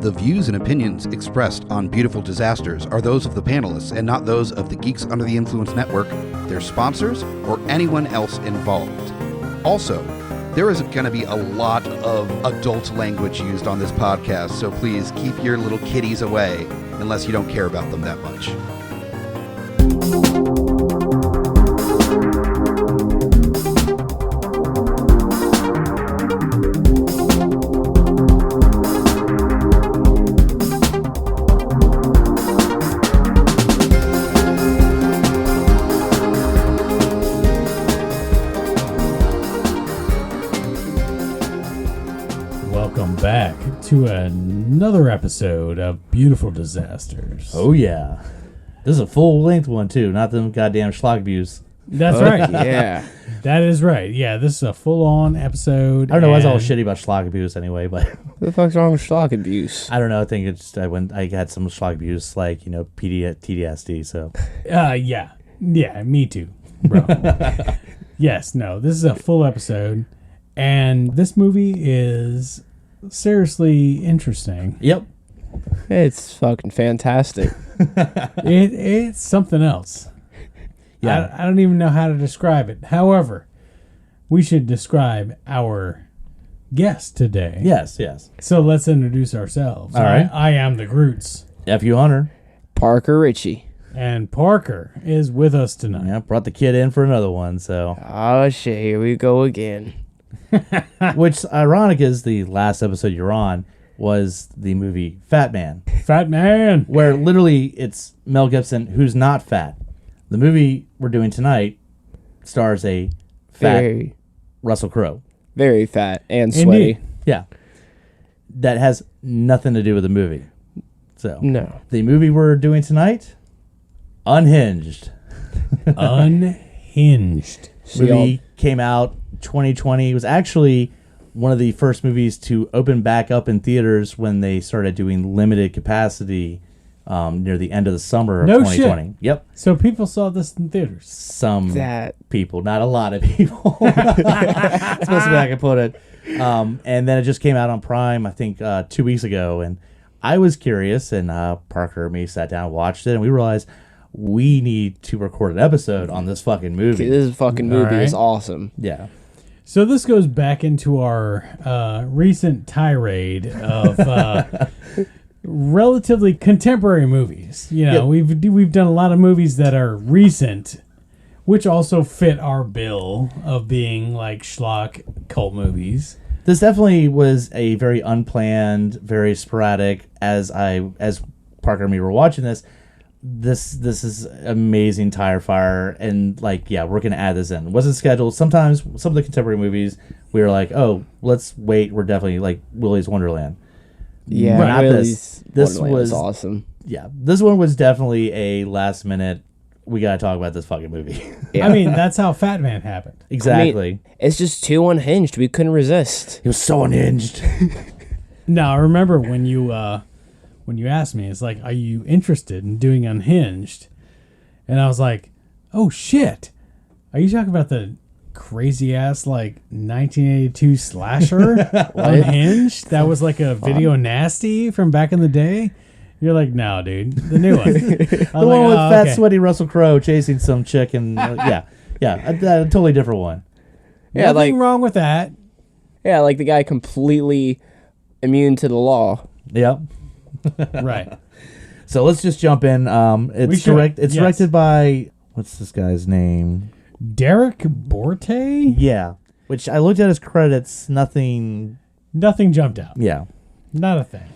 The views and opinions expressed on Beautiful Disasters are those of the panelists and not those of the Geeks Under the Influence Network, their sponsors, or anyone else involved. Also, there is going to be a lot of adult language used on this podcast, so please keep your little kitties away unless you don't care about them that much. Back to another episode of Beautiful Disasters. Oh yeah, this is a full-length one too, not them goddamn schlock abuse. That's right. Yeah, that is right. Yeah, this is a full-on episode. I don't know why I was all shitty about schlock abuse anyway, but what the fuck's wrong with schlock abuse? I don't know. I think it's I had some schlock abuse, like PTSD. So yeah, me too, bro. Yes, no, this is a full episode, and this movie is seriously interesting. Yep. It's fucking fantastic. It's something else. Yeah. I don't even know how to describe it. However, we should describe our guest today. Yes. So let's introduce ourselves. All right. I am the Grutz. F.U. Hunter. Parker Richie. And Parker is with us tonight. Yeah, brought the kid in for another one, so. Oh shit, here we go again. Which, ironic is the last episode you're on was the movie Fat Man. Fat Man. Where literally it's Mel Gibson who's not fat. The movie we're doing tonight stars a fat Russell Crowe. Very fat and sweaty. Indeed. Yeah. That has nothing to do with the movie. So, No. The movie we're doing tonight, Unhinged. Unhinged. Movie came out 2020. It was actually one of the first movies to open back up in theaters when they started doing limited capacity near the end of the summer of 2020. Shit. Yep. So people saw this in theaters. Some people, not a lot of people. That's the best way I can put it. And then it just came out on Prime, I think, 2 weeks ago. And I was curious, and Parker and me sat down and watched it, and we realized we need to record an episode on this fucking movie. This fucking movie is awesome. Yeah. So this goes back into our recent tirade of relatively contemporary movies. You know, we've done a lot of movies that are recent, which also fit our bill of being like schlock cult movies. This definitely was a very unplanned, very sporadic. As Parker and me were watching this is amazing tire fire, and we're gonna add this in. It wasn't scheduled. Sometimes some of the contemporary movies we were like, oh, let's wait. We're definitely like Willy's Wonderland. Yeah, but not Willy's this Wonderland was awesome. Yeah, this one was definitely a last minute. We gotta talk about this fucking movie. Yeah. I mean, that's how Fat Man happened. Exactly. I mean, it's just too unhinged. We couldn't resist. It was so unhinged. Now, I remember when you asked me, it's like, are you interested in doing Unhinged? And I was like, oh shit. Are you talking about the crazy ass 1982 slasher Unhinged? That was like a video nasty from back in the day? You're like, no, dude. The new one. The one with fat, sweaty Russell Crowe chasing some chick and a totally different one. Yeah, nothing wrong with that. Yeah, like the guy completely immune to the law. Yep. Right. So let's just jump in. It's directed by, what's this guy's name? Derek Borte? Yeah. Which I looked at his credits. Nothing jumped out. Yeah. Not a thing.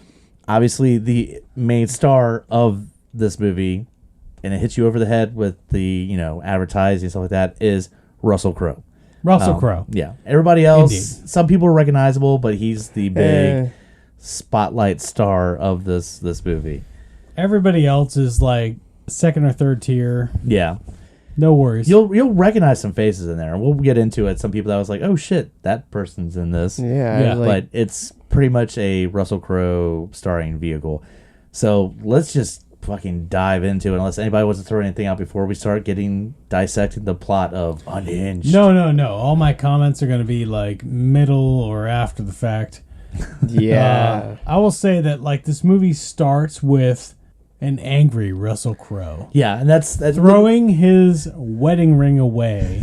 Obviously, the main star of this movie, and it hits you over the head with the advertising and stuff like that, is Russell Crowe. Russell Crowe. Yeah. Everybody else, Indeed. Some people are recognizable, but he's the big spotlight star of this movie. Everybody else is like second or third tier. Yeah. No worries. You'll recognize some faces in there, and we'll get into it. Some people that was like, oh shit, that person's in this. Yeah. But it's pretty much a Russell Crowe starring vehicle. So let's just fucking dive into it, unless anybody wants to throw anything out before we start dissecting the plot of Unhinged. No. All my comments are going to be like middle or after the fact. Yeah. I will say that like this movie starts with an angry Russell Crowe Yeah, and that's throwing his wedding ring away.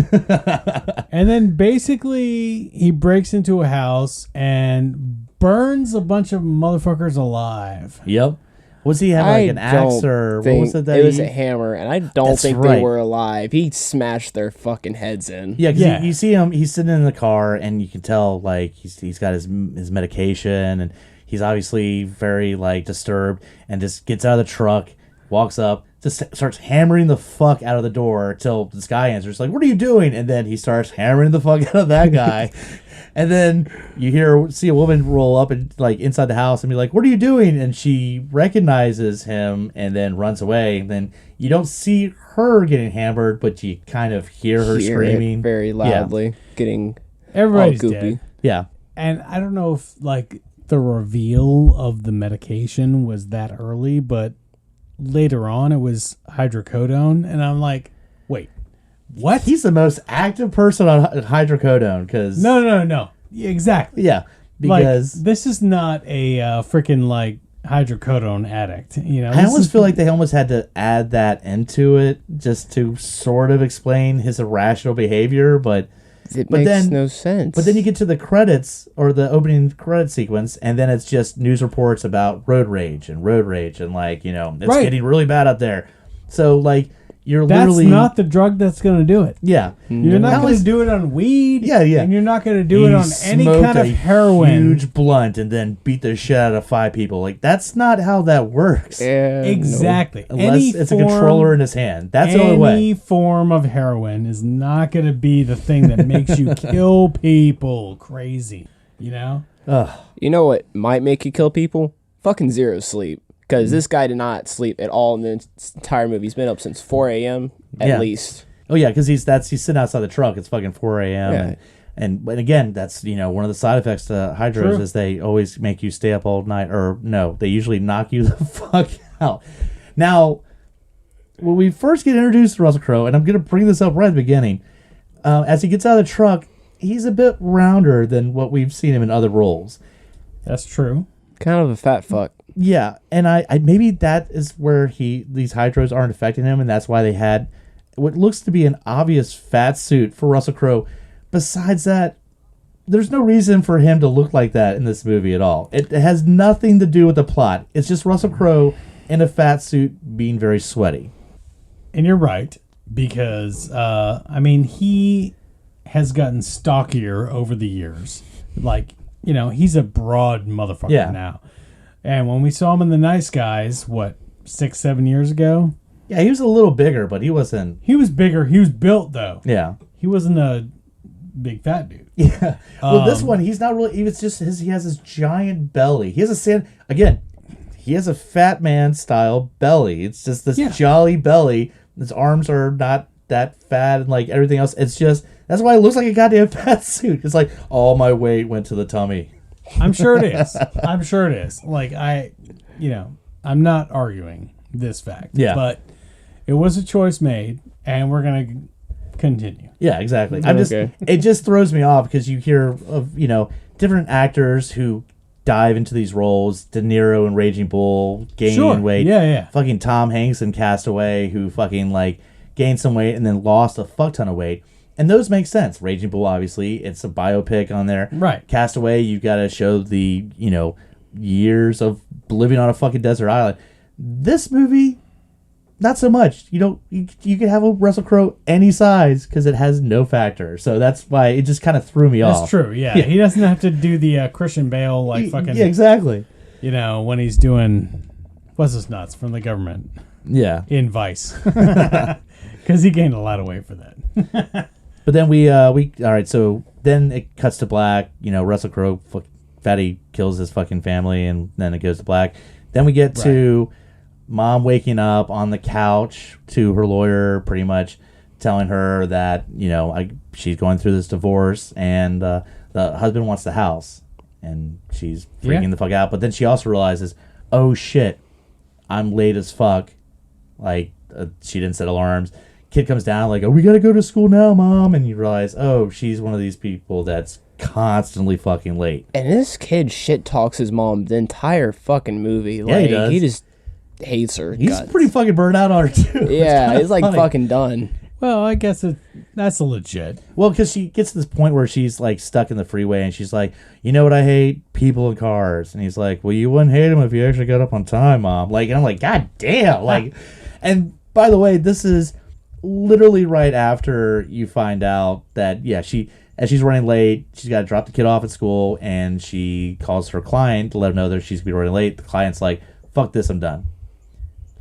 And then basically he breaks into a house and burns a bunch of motherfuckers alive. Yep. Was he having like an axe or what was it that it was he... a hammer, and I don't That's think right. they were alive. He smashed their fucking heads in. Yeah, 'cause Yeah. You see him. He's sitting in the car, and you can tell like he's got his medication, and he's obviously very like disturbed, and just gets out of the truck, walks up, just starts hammering the fuck out of the door till this guy answers like, "What are you doing?" And then he starts hammering the fuck out of that guy, and then you see a woman roll up and like inside the house and be like, "What are you doing?" And she recognizes him and then runs away. And then you don't see her getting hammered, but you kind of hear her screaming very loudly, getting Everybody's all goopy. dead. Yeah. And I don't know if like the reveal of the medication was that early, but later on it was hydrocodone, and I'm like, wait, what? He's the most active person on hydrocodone because No. Yeah, exactly. yeah, because Like, this is not a freaking like hydrocodone addict. You know, I almost feel like they almost had to add that into it just to sort of explain his irrational behavior, but Makes then- no sense. But then you get to the credits or the opening credit sequence, and then it's just news reports about road rage, and like, you know, it's Right. getting really bad out there. So like you're that's literally not the drug that's going to do it. yeah. You're not That going was- to do it on weed. Yeah. And you're not going to do it He on any smoked kind of a heroin. huge blunt and then beat the shit out of 5 people. Like that's not how that works. Yeah, Exactly. Unless Any it's form, a controller in his hand. That's the only way. Any form of heroin is not going to be the thing that makes you kill people crazy. You know? Ugh. You know what might make you kill people? Fucking zero sleep. Because this guy did not sleep at all in the entire movie. He's been up since 4 a.m. at Yeah. least. Oh yeah, because he's sitting outside the truck. It's fucking 4 a.m. Yeah. And again, that's one of the side effects to hydros True. is they always make you stay up all night. Or no, they usually knock you the fuck out. Now, when we first get introduced to Russell Crowe, and I'm gonna bring this up right at the beginning, as he gets out of the truck, he's a bit rounder than what we've seen him in other roles. That's true. Kind of a fat fuck. Yeah, and I maybe that is where these hydros aren't affecting him, and that's why they had what looks to be an obvious fat suit for Russell Crowe. Besides that, there's no reason for him to look like that in this movie at all. It has nothing to do with the plot. It's just Russell Crowe in a fat suit being very sweaty. And you're right, because, I mean, he has gotten stockier over the years. Like, he's a broad motherfucker Yeah. now. And when we saw him in The Nice Guys, 6, 7 years ago? Yeah, he was a little bigger, but he wasn't. He was bigger. He was built, though. Yeah. He wasn't a big fat dude. Yeah. Well, this one, he's not really. It's just he has this giant belly. He has he has a fat man style belly. It's just this jolly belly. His arms are not that fat and like everything else. It's just that's why it looks like a goddamn fat suit. It's like all my weight went to the tummy. I'm sure it is. I'm sure it is. Like, I'm not arguing this fact. Yeah. But it was a choice made, and we're going to continue. Yeah, exactly. Okay. It just throws me off because you hear of, different actors who dive into these roles. De Niro in Raging Bull, gaining weight. Yeah. Fucking Tom Hanks in Castaway, who fucking like gained some weight and then lost a fuck ton of weight. And those make sense. Raging Bull, obviously, it's a biopic on there. Right. Castaway, you've got to show the, years of living on a fucking desert island. This movie, not so much. You can have a Russell Crowe any size because it has no factor. So that's why it just kind of threw me off. That's true, yeah. He doesn't have to do the Christian Bale, fucking, Yeah, exactly. when he's doing, what's his nuts from the government Yeah. in Vice. Because he gained a lot of weight for that. But then we all right, so then it cuts to black. Russell Crowe, fatty, kills his fucking family, and then it goes to black. Then we get to mom waking up on the couch to her lawyer, pretty much telling her that she's going through this divorce, and the husband wants the house, and she's freaking the fuck out. But then she also realizes, oh shit, I'm late as fuck. Like she didn't set alarms. Kid comes down like, oh, we gotta go to school now, mom, and you realize, oh, she's one of these people that's constantly fucking late. And this kid shit talks his mom the entire fucking movie. Yeah, Like, he does. he just hates her. He's guts. pretty fucking burned out on her too. Yeah, he's like funny. fucking done. Well, I guess that's a legit. Well, because she gets to this point where she's like stuck in the freeway and she's like, you know what I hate? People and cars. And he's like, well, you wouldn't hate them if you actually got up on time, Mom. Like, and I'm like, God damn. Like, and by the way, this is literally right after you find out that, as she's running late, she's got to drop the kid off at school and she calls her client to let him know that she's going to be running late. The client's like, fuck this, I'm done.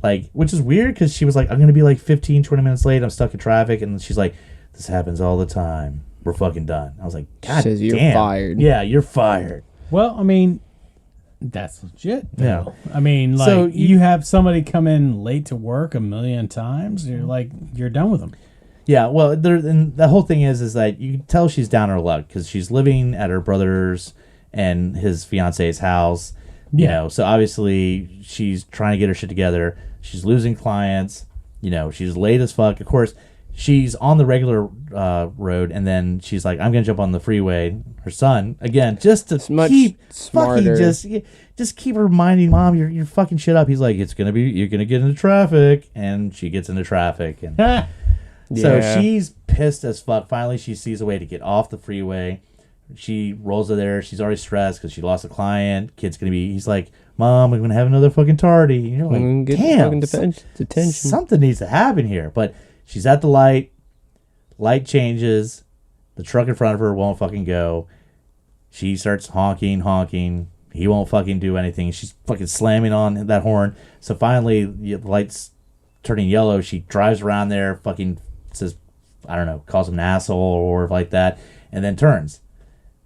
Like, which is weird because she was like, I'm going to be like 15, 20 minutes late. I'm stuck in traffic. And she's like, this happens all the time. We're fucking done. I was like, God Says you're damn. fired. Yeah, you're fired. Well, I mean, that's legit. Yeah. Though. I mean, like, So you have somebody come in late to work a million times, you're like, you're done with them. Yeah, well, and the whole thing is that you can tell she's down on her luck because she's living at her brother's and his fiance's house. You know, so obviously she's trying to get her shit together. She's losing clients. You know, she's late as fuck. Of course, she's on the regular road, and then she's like, "I'm gonna jump on the freeway." Her son, again, just to much keep smarter. fucking just keep reminding Mom, you're fucking shit up. He's like, "You're gonna get into traffic," and she gets into traffic, and so Yeah. she's pissed as fuck. Finally, she sees a way to get off the freeway. She rolls her there. She's already stressed because she lost a client. Kid's gonna be. He's like, "Mom, we're gonna have another fucking tardy." And you're like, Get "Damn, the fucking detention. something needs to happen here." But she's at the light. Light changes. The truck in front of her won't fucking go. She starts honking. He won't fucking do anything. She's fucking slamming on that horn. So finally, the light's turning yellow. She drives around there, fucking says, I don't know, calls him an asshole or like that, and then turns.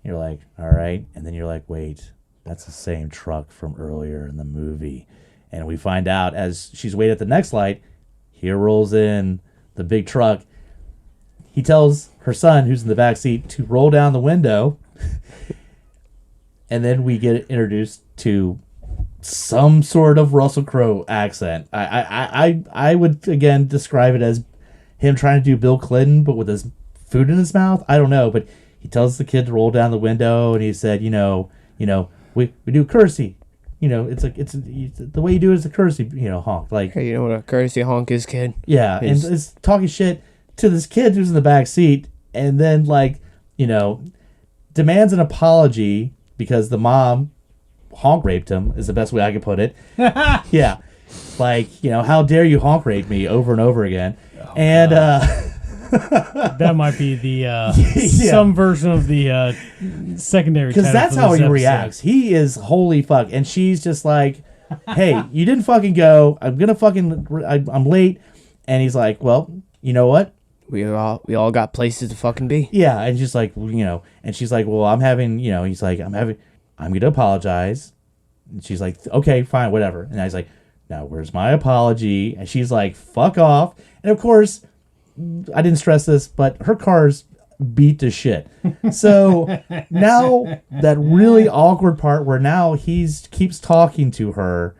You're like, all right. And then you're like, wait, that's the same truck from earlier in the movie. And we find out as she's waiting at the next light, here rolls in the big truck. He tells her son, who's in the back seat, to roll down the window. And then we get introduced to some sort of Russell Crowe accent. I would, again, describe it as him trying to do Bill Clinton, but with his food in his mouth. I don't know, but he tells the kid to roll down the window, and he said, we do courtesy. It's the way you do it is a courtesy, honk. Like, Hey, you know what a courtesy honk is, kid? yeah, and it's talking shit to this kid who's in the back seat, and then demands an apology because the mom honk raped him is the best way I could put it. Yeah, like how dare you honk rape me over and over again, and That might be the some version of the secondary. Because that's for how this he episode. reacts. He is holy fuck, and she's just like, "Hey, you didn't fucking go. I'm late," and he's like, "Well, you know what? We all got places to fucking be. Yeah," and she's like, and she's like, "Well, I'm having, he's like, I'm gonna apologize," and she's like, "Okay, fine, whatever," and he's like, "Now, where's my apology?" And she's like, "Fuck off," and of course, I didn't stress this, but her car's beat to shit. So now that really awkward part where now keeps talking to her,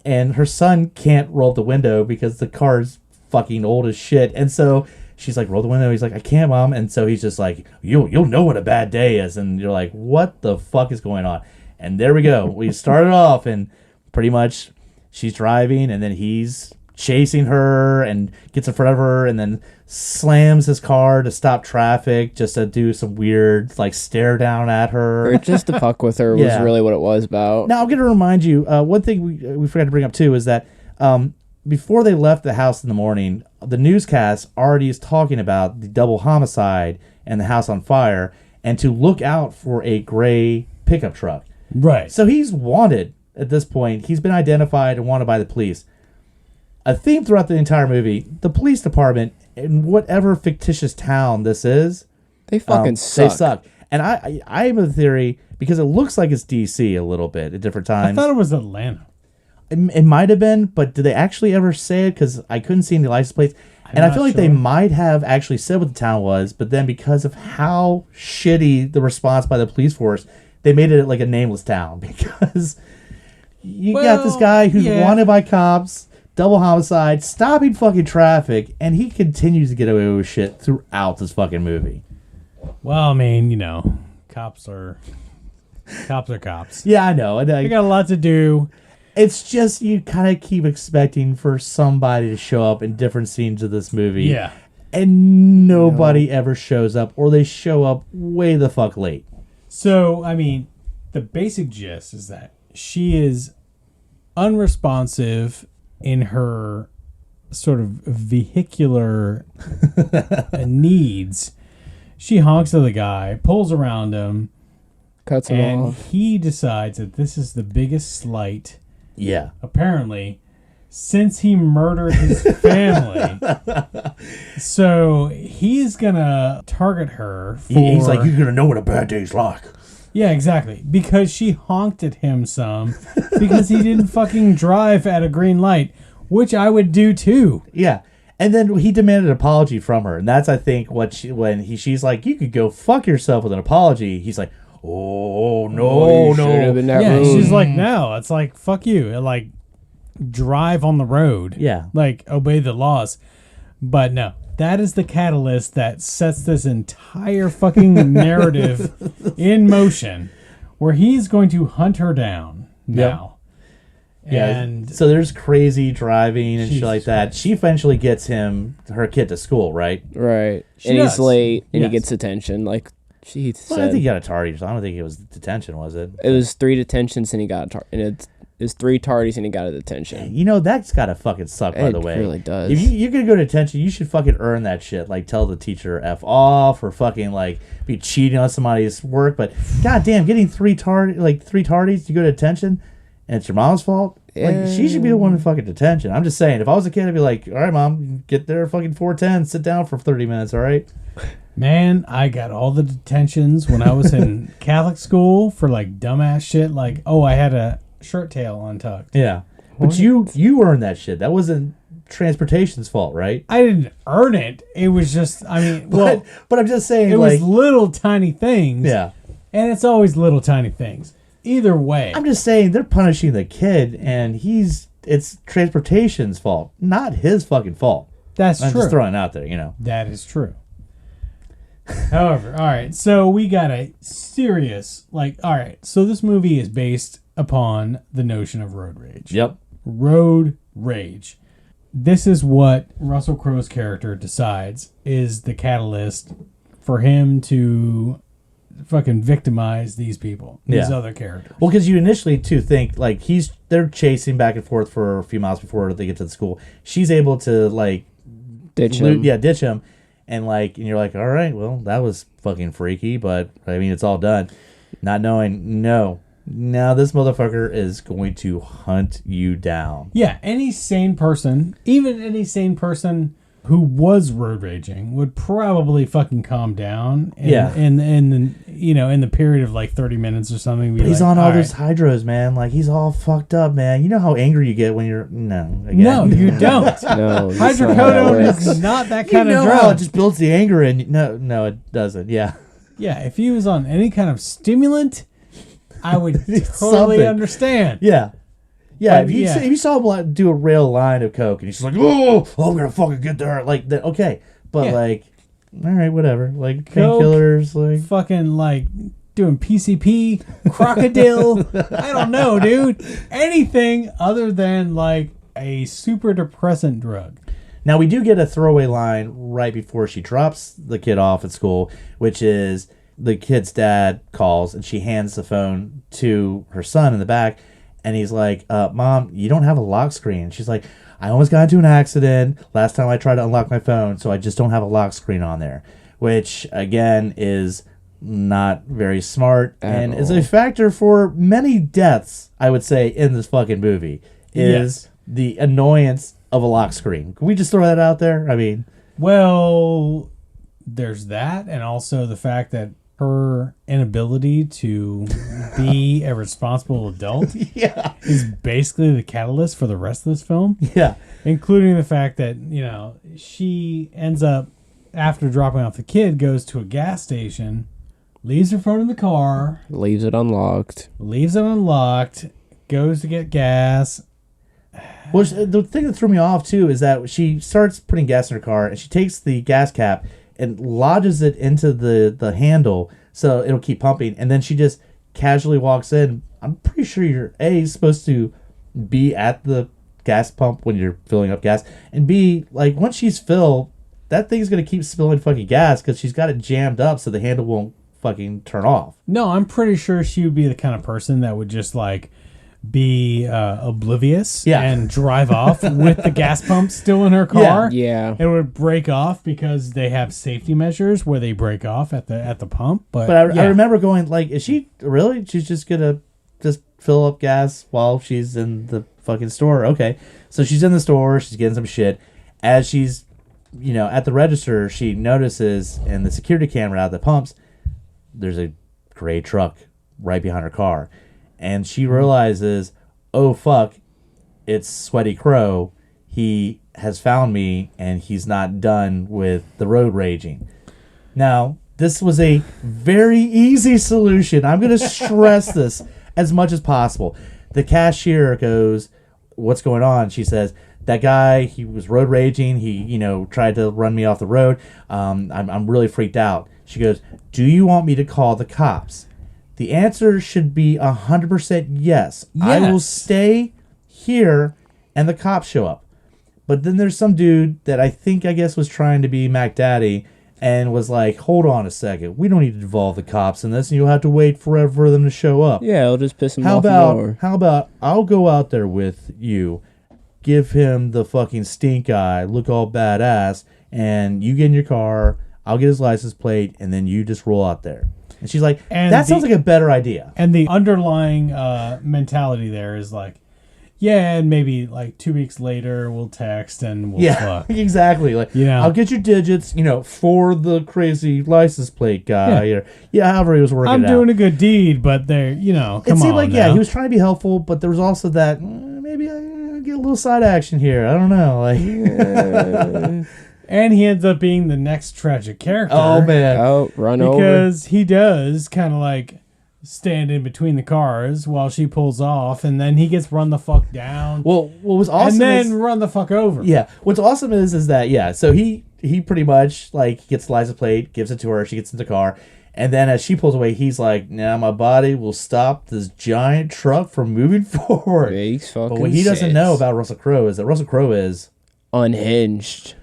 and her son can't roll the window because the car's fucking old as shit, and so she's like, "Roll the window." He's like, "I can't, Mom." And so he's just like, You'll know what a bad day is." And you're like, what the fuck is going on? And there we go. We started off, and pretty much she's driving, and then he's chasing her and gets in front of her, and then slams his car to stop traffic just to do some weird stare down at her. Or just to fuck with her was Yeah. really what it was about. Now I'm going to remind you, one thing we forgot to bring up too is that before they left the house in the morning, the newscast already is talking about the double homicide and the house on fire, and to look out for a gray pickup truck. Right. So he's wanted at this point. He's been identified and wanted by the police. A theme throughout the entire movie, the police department in whatever fictitious town this is, They fucking suck. They suck. And I am of the theory, because it looks like it's DC a little bit at different I times. thought it was Atlanta. It might have been, but did they actually ever say it? Because I couldn't see any license plates. And I not feel like sure. they might have actually said what the town was, but then because of how shitty the response by the police force, they made it like a nameless town. Because you got this guy who's wanted by cops, double homicide, stopping fucking traffic, and he continues to get away with shit throughout this fucking movie. Well, I mean, cops are cops. Yeah, I know. And, They got a lot to do. it's just you kind of keep expecting for somebody to show up in different scenes of this movie. Yeah. And nobody ever shows up, or they show up way the fuck late. So, I mean, the basic gist is that she is unresponsive in her sort of vehicular needs. She honks at the guy, pulls around him, Cuts him and off. he decides that this is the biggest slight, Yeah. apparently, since he murdered his family. So he's gonna target her for... He's like, you're going to know what a bad day's like. Yeah, exactly. Because she honked at him some because he didn't fucking drive at a green light, which I would do too. Yeah. And then he demanded an apology from her. And that's, I think, what she's like, you could go fuck yourself with an apology. He's like, oh, no, You should have no. been that Yeah, road. she's like, no. It's like, fuck you. Like, drive on the road. Yeah. Like, obey the laws. But no, that is the catalyst that sets this entire fucking narrative in motion where he's going to hunt her down now. Yeah. And So there's crazy driving and shit Jesus like that. Christ. She eventually gets her kid to school, right? Right. She And does. he's late, and Yes. he gets attention. Like she Well, I said. think he got a tardy. So I don't think it was detention, was it? It was 3 detentions, and he got it was 3 tardies, and he got a detention. You know, that's gotta fucking suck, by It the way. really does. If you're gonna go to detention, you should fucking earn that shit. Like, tell the teacher F off or fucking, like, be cheating on somebody's work. But, goddamn, getting 3 tardies to go to detention and it's your mom's fault? Like, she should be the one in fucking detention. I'm just saying, if I was a kid, I'd be like, all right, mom, get there fucking 4:10, sit down for 30 minutes, all right? man, I got all the detentions when I was in Catholic school for like dumbass shit. Like, oh, I had a shirt tail untucked. Yeah. But you earned that shit. That wasn't transportation's fault, right? I didn't earn it. It was just, I mean, well, But I'm just saying, it like, was little tiny things. yeah. And it's always little tiny things. Either way. I'm just saying they're punishing the kid, and it's transportation's fault, not his fucking fault. That's I'm true. just throwing it out there, you know. That is true. However, all right, so we got a serious, like, all right, so this movie is based upon the notion of road rage. Yep. Road rage. This is what Russell Crowe's character decides is the catalyst for him to fucking victimize these people, these Yeah. other characters. Well, because you initially too think like they're chasing back and forth for a few miles before they get to the school. She's able to like Ditch him. ditch him, and you're like, all right, well, that was fucking freaky, but I mean, it's all done. Not knowing, no, now this motherfucker is going to hunt you down. Yeah, any sane person, even any sane person who was road raging would probably fucking calm down. Yeah. In the period of like 30 minutes or something. Be He's like, on all right. those hydros, man. Like, he's all fucked up, man. You know how angry you get when you're again. No, you don't. No, that's not how that Hydrocodone works. is not that You kind know of how drug. it just builds the anger, and no, it doesn't. Yeah. Yeah, if he was on any kind of stimulant, I would totally Something. understand. Yeah. Yeah, But, if you saw him like, do a real line of coke, and he's just like, oh, I'm gonna fucking get there, like that. Okay, but Yeah. like, all right, whatever. Like Coke, painkillers, like Fucking like doing PCP, crocodile. I don't know, dude. Anything other than like a super depressant drug. Now we do get a throwaway line right before she drops the kid off at school, which is the kid's dad calls and she hands the phone to her son in the back, and he's like, Mom, you don't have a lock screen. She's like, I almost got into an accident last time I tried to unlock my phone, so I just don't have a lock screen on there. Which, again, is not very smart and is a factor for many deaths, I would say, in this fucking movie, is the annoyance of a lock screen. Can we just throw that out there? I mean... Well, there's that, and also the fact that her inability to be a responsible adult is basically the catalyst for the rest of this film. Yeah. Including the fact that, she ends up, after dropping off the kid, goes to a gas station, leaves her phone in the car, Leaves it unlocked. leaves it unlocked, goes to get gas. Well, the thing that threw me off, too, is that she starts putting gas in her car, and she takes the gas cap and lodges it into the handle so it'll keep pumping. And then she just casually walks in. I'm pretty sure you're supposed to be at the gas pump when you're filling up gas, and B, like once she's filled, that thing's gonna keep spilling fucking gas because she's got it jammed up so the handle won't fucking turn off. No, I'm pretty sure she would be the kind of person that would just like be oblivious and drive off with the gas pump still in her car. Yeah. It would break off because they have safety measures where they break off at the pump. But I remember going like, is she really? She's just gonna just fill up gas while she's in the fucking store. Okay. So she's in the store, she's getting some shit. As she's, at the register, she notices in the security camera out the pumps, there's a gray truck right behind her car. And she realizes, oh fuck, it's Sweaty Crow. He has found me and he's not done with the road raging. Now, this was a very easy solution. I'm going to stress this as much as possible. The cashier goes, what's going on? She says, that guy, he was road raging. He, tried to run me off the road. I'm really freaked out. She goes, do you want me to call the cops? The answer should be 100% yes. I will stay here and the cops show up. But then there's some dude that I guess was trying to be Mac Daddy and was like, hold on a second. We don't need to involve the cops in this, and you'll have to wait forever for them to show up. Yeah, it'll just piss him off more. How about I'll go out there with you, give him the fucking stink eye, look all badass, and you get in your car, I'll get his license plate, and then you just roll out there. And she's like, sounds like a better idea. And the underlying mentality there is like, yeah, and maybe like 2 weeks later we'll text and we'll fuck. Exactly. Like, I'll get your digits, for the crazy license plate guy. Or, however he was working I'm it doing out. a good deed, but there, come on. It seemed like, now. he was trying to be helpful, but there was also that, maybe I get a little side action here. I don't know. Like, and he ends up being the next tragic character. Oh, man. Oh, run over. Because he does kind of like stand in between the cars while she pulls off, and then he gets run the fuck down. Well, what was awesome and then run the fuck over. Yeah. What's awesome is that, so he pretty much, like, gets the license plate, gives it to her, she gets in the car, and then as she pulls away, he's like, now my body will stop this giant truck from moving forward. Makes fucking But what he doesn't know about Russell Crowe is that Russell Crowe is unhinged.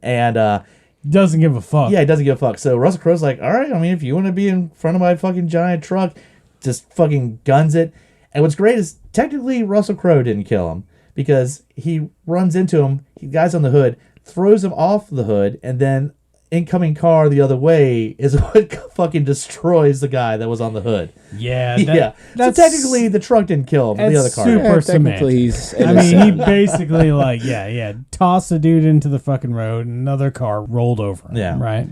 And doesn't give a fuck. Yeah, he doesn't give a fuck. So Russell Crowe's like, all right, I mean, if you want to be in front of my fucking giant truck, just fucking guns it. And what's great is technically Russell Crowe didn't kill him because he runs into him, the guy's on the hood, throws him off the hood, and then incoming car the other way is what fucking destroys the guy that was on the hood. Yeah. So technically the truck didn't kill him, but the other car did. Super technically he's I mean, he basically like, tossed the dude into the fucking road and another car rolled over him. Yeah. Right?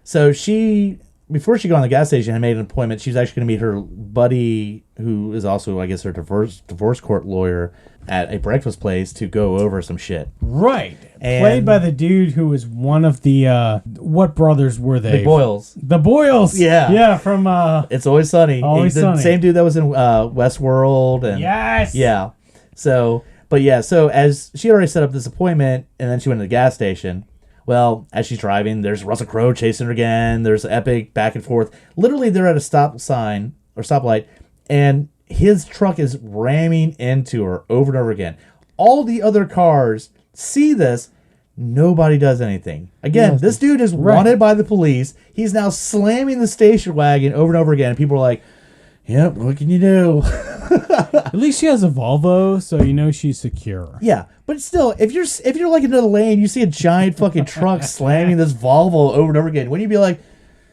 So she, before she got on the gas station, had made an appointment. She was actually going to meet her buddy, who is also, I guess, her divorce court lawyer, at a breakfast place to go over some shit. Right. And played by the dude who was one of the, what brothers were they? The Boyles. The Boyles. Yeah. Yeah, from... It's Always Sunny. Always the Sunny. Same dude that was in Westworld. And, yes! Yeah. So as she had already set up this appointment, and then she went to the gas station. Well, as she's driving, there's Russell Crowe chasing her again. There's epic back and forth. Literally, they're at a stop sign or stoplight, and his truck is ramming into her over and over again. All the other cars see this. Nobody does anything. Again, this dude is wanted by the police. He's now slamming the station wagon over and over again. And people are like, yep, what can you do? At least she has a Volvo, so you know she's secure. Yeah, but still, if you're like in another lane, you see a giant fucking truck slamming this Volvo over and over again, wouldn't you be like,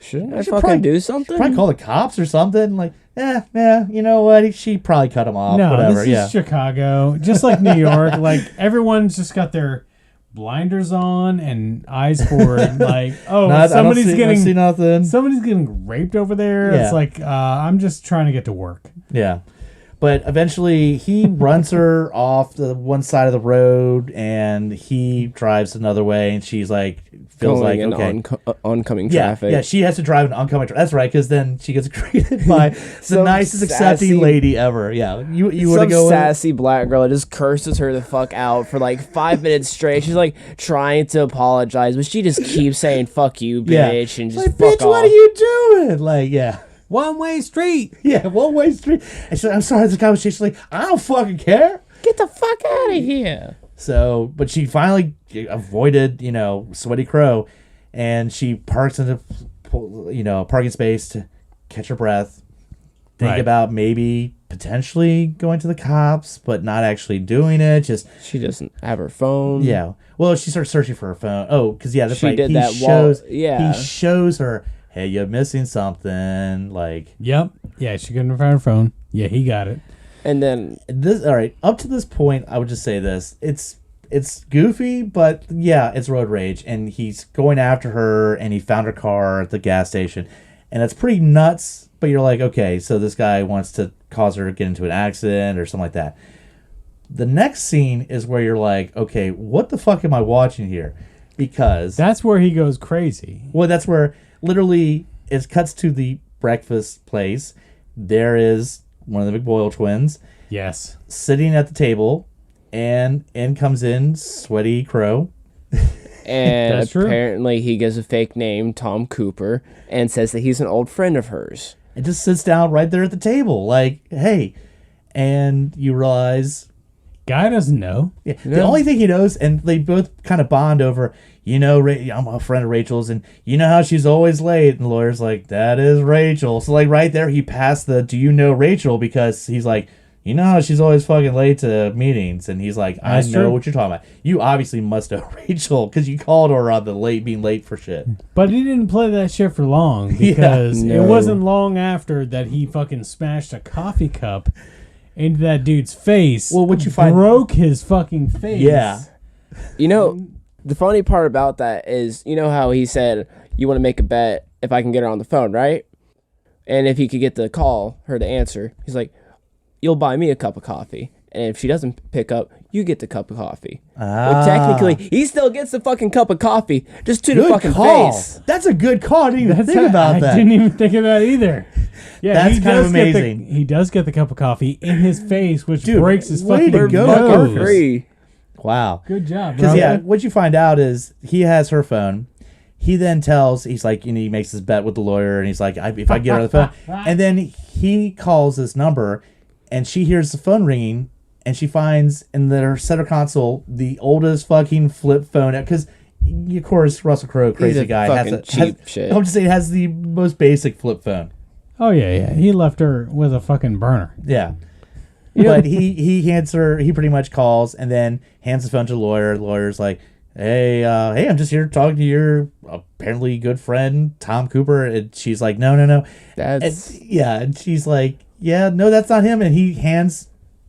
shouldn't I fucking do something? Probably call the cops or something. Like, you know what? She probably cut him off. No, whatever. this is Chicago, just like New York. Like everyone's just got their blinders on and eyes forward. Like, somebody's getting raped over there. Yeah. It's like I'm just trying to get to work. Yeah, But eventually he runs her off the one side of the road and he drives another way and she's like, feels Going like, in okay. oncoming Yeah, traffic. yeah, she has to drive an oncoming traffic. That's right, because then she gets greeted by the Some nicest sassy- accepting lady ever. Yeah, you want to Some go with it? sassy black girl that just curses her the fuck out for like 5 minutes straight. She's like trying to apologize, but she just keeps saying "fuck you, bitch," and just like, fuck bitch, off. what are you doing? Like, yeah. One-way street. Yeah, one-way street. And she's like, I'm sorry, this conversation. Like, I don't fucking care. Get the fuck out of here. So, but she finally avoided, Sweaty Crow, and she parks in a parking space to catch her breath, think Right. about maybe potentially going to the cops, but not actually doing it. Just She doesn't have her phone. yeah. Well, she starts searching for her phone. Oh, because that's She right. did he that shows. yeah. He shows her. Hey, you're missing something. Like Yep. Yeah, she couldn't find her phone. Yeah, he got it. And then this. All right. Up to this point, I would just say this. It's goofy, but yeah, it's road rage, and he's going after her, and he found her car at the gas station, and it's pretty nuts. But you're like, okay, so this guy wants to cause her to get into an accident or something like that. The next scene is where you're like, okay, what the fuck am I watching here? Because That's where he goes crazy. well, that's where literally it cuts to the breakfast place. There is one of the McBoyle twins Yes. sitting at the table, and in comes in Sweaty Crow. and That's true. apparently he gives a fake name, Tom Cooper, and says that he's an old friend of hers. And just sits down right there at the table, like, hey. And you realize, Guy doesn't know. yeah, the only thing he knows, and they both kind of bond over, I'm a friend of Rachel's, and you know how she's always late. And the lawyer's like, that is Rachel. So, like, right there, he passed the, do you know Rachel? Because he's like, you know how she's always fucking late to meetings. And he's like, I That's know true. what you're talking about. You obviously must know Rachel, because you called her on the being late for shit. But he didn't play that shit for long because no. it wasn't long after that he fucking smashed a coffee cup into that dude's face. Well, what you find- broke his fucking face. Yeah. You know, the funny part about that is, you know how he said, you want to make a bet if I can get her on the phone, right? And if he could get the call, her to answer, he's like, you'll buy me a cup of coffee. And if she doesn't pick up, you get the cup of coffee. Well, technically, he still gets the fucking cup of coffee, just to the Good fucking call. face. That's a good call. I didn't even think about I that. didn't even think of that either. Yeah, That's he kind of does get amazing. he does get the cup of coffee in his face, which Dude, breaks his way fucking to go, nose. Marcus. Free. Wow. Good job, Because bro. yeah, what you find out is he has her phone. He then he's like, he makes his bet with the lawyer, and he's like, if I get her on the phone, and then he calls this number, and she hears the phone ringing, and she finds in their center console the oldest fucking flip phone, because of course Russell Crowe, crazy a guy, fucking cheap shit. I'm just saying, has the most basic flip phone. Oh yeah. He left her with a fucking burner. Yeah. But he hands her, he pretty much calls and then hands the phone to the lawyer. The lawyer's like, hey, I'm just here talking to your apparently good friend, Tom Cooper. And she's like, no. That's And she's like, yeah, no, that's not him. And he hands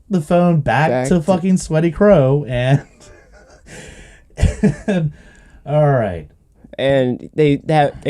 the phone back to fucking Sweaty Crow. And all right. and they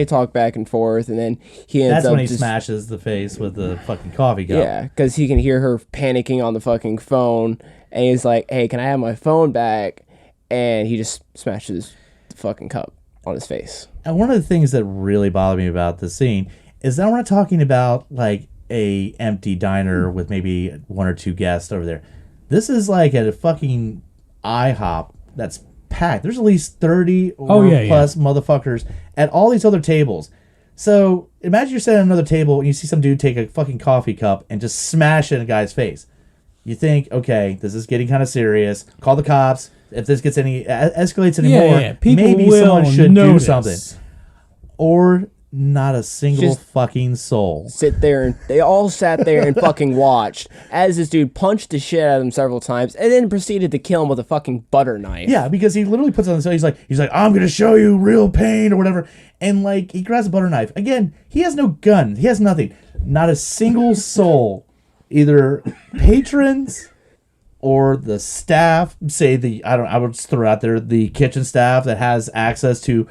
talk back and forth, and then he ends That's up when he just, smashes the face with the fucking coffee cup. yeah, because he can hear her panicking on the fucking phone, and he's like, "Hey, can I have my phone back?" And he just smashes the fucking cup on his face. And one of the things that really bothered me about this scene is that we're not talking about like a empty diner with maybe one or two guests over there. This is like at a fucking IHOP that's packed. There's at least 30 plus motherfuckers at all these other tables. So imagine you're sitting at another table and you see some dude take a fucking coffee cup and just smash it in a guy's face. You think, okay, this is getting kind of serious. Call the cops. If this gets escalates anymore, People maybe will someone should notice. do something. Or not a single Just fucking soul. Sit there, and they all sat there and fucking watched as this dude punched the shit out of him several times, and then proceeded to kill him with a fucking butter knife. Yeah, because he literally puts on the he's like, I'm gonna show you real pain or whatever. And like he grabs a butter knife. Again, he has no gun. He has nothing. Not a single soul. Either patrons or the staff, say I would just throw out there the kitchen staff that has access to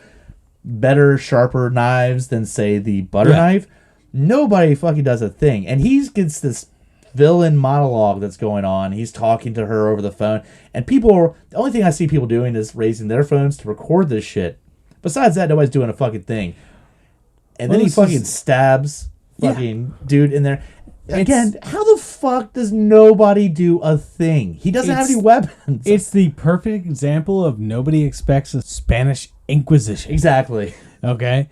better, sharper knives than say the butter knife. Nobody fucking does a thing. And he gets this villain monologue that's going on. He's talking to her over the phone, and the only thing I see people doing is raising their phones to record this shit. Besides that, nobody's doing a fucking thing. And then he fucking stabs fucking dude in there. Again, how the fuck does nobody do a thing? He doesn't have any weapons. It's the perfect example of nobody expects a Spanish Inquisition. Exactly. Okay?